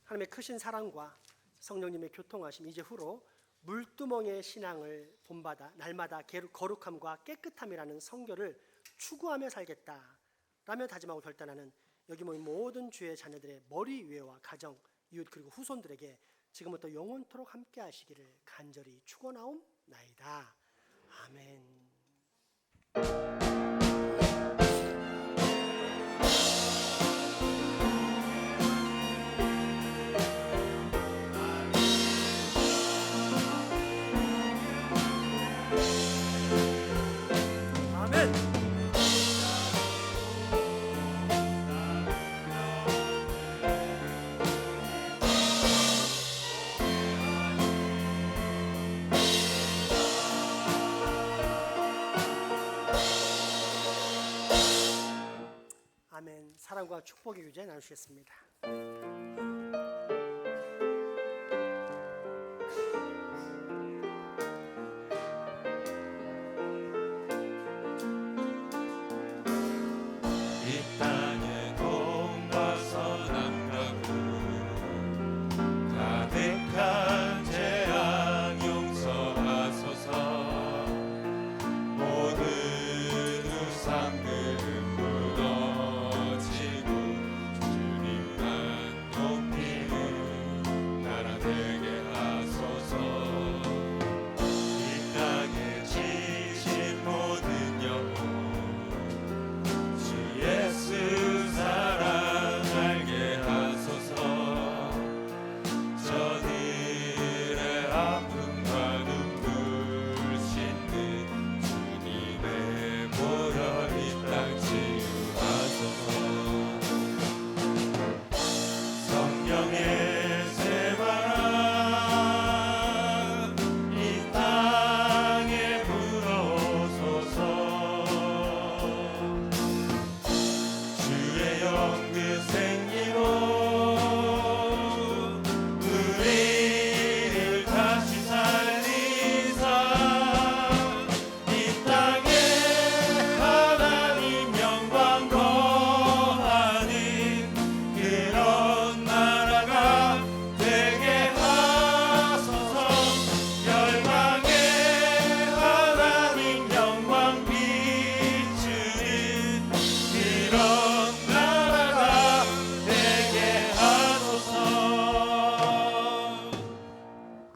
하나님의 크신 사랑과 성령님의 교통하심 이제 후로 물두멍의 신앙을 본받아 날마다 거룩함과 깨끗함이라는 성결을 추구하며 살겠다라며 다짐하고 결단하는 여기 모인 모든 주의 자녀들의 머리 위에와 가정, 이웃 그리고 후손들에게 지금부터 영원토록 함께 하시기를 간절히 축원하옵나이다. 아멘. 아멘. 아멘. 사랑과 축복의 교제 나누시겠습니다. 이 땅에 동과 서남과 북 가득한 재앙 용서하소서. 모든 우상들은 무너지고 주님만 높이는 나라 되게 하소서. 이 땅에 지친 모든 영혼 주 예수 사랑 알게 하소서. 저들의 아픔과 눈물 씻는 주님의 보혈 이 땅 치유하소서. 성령의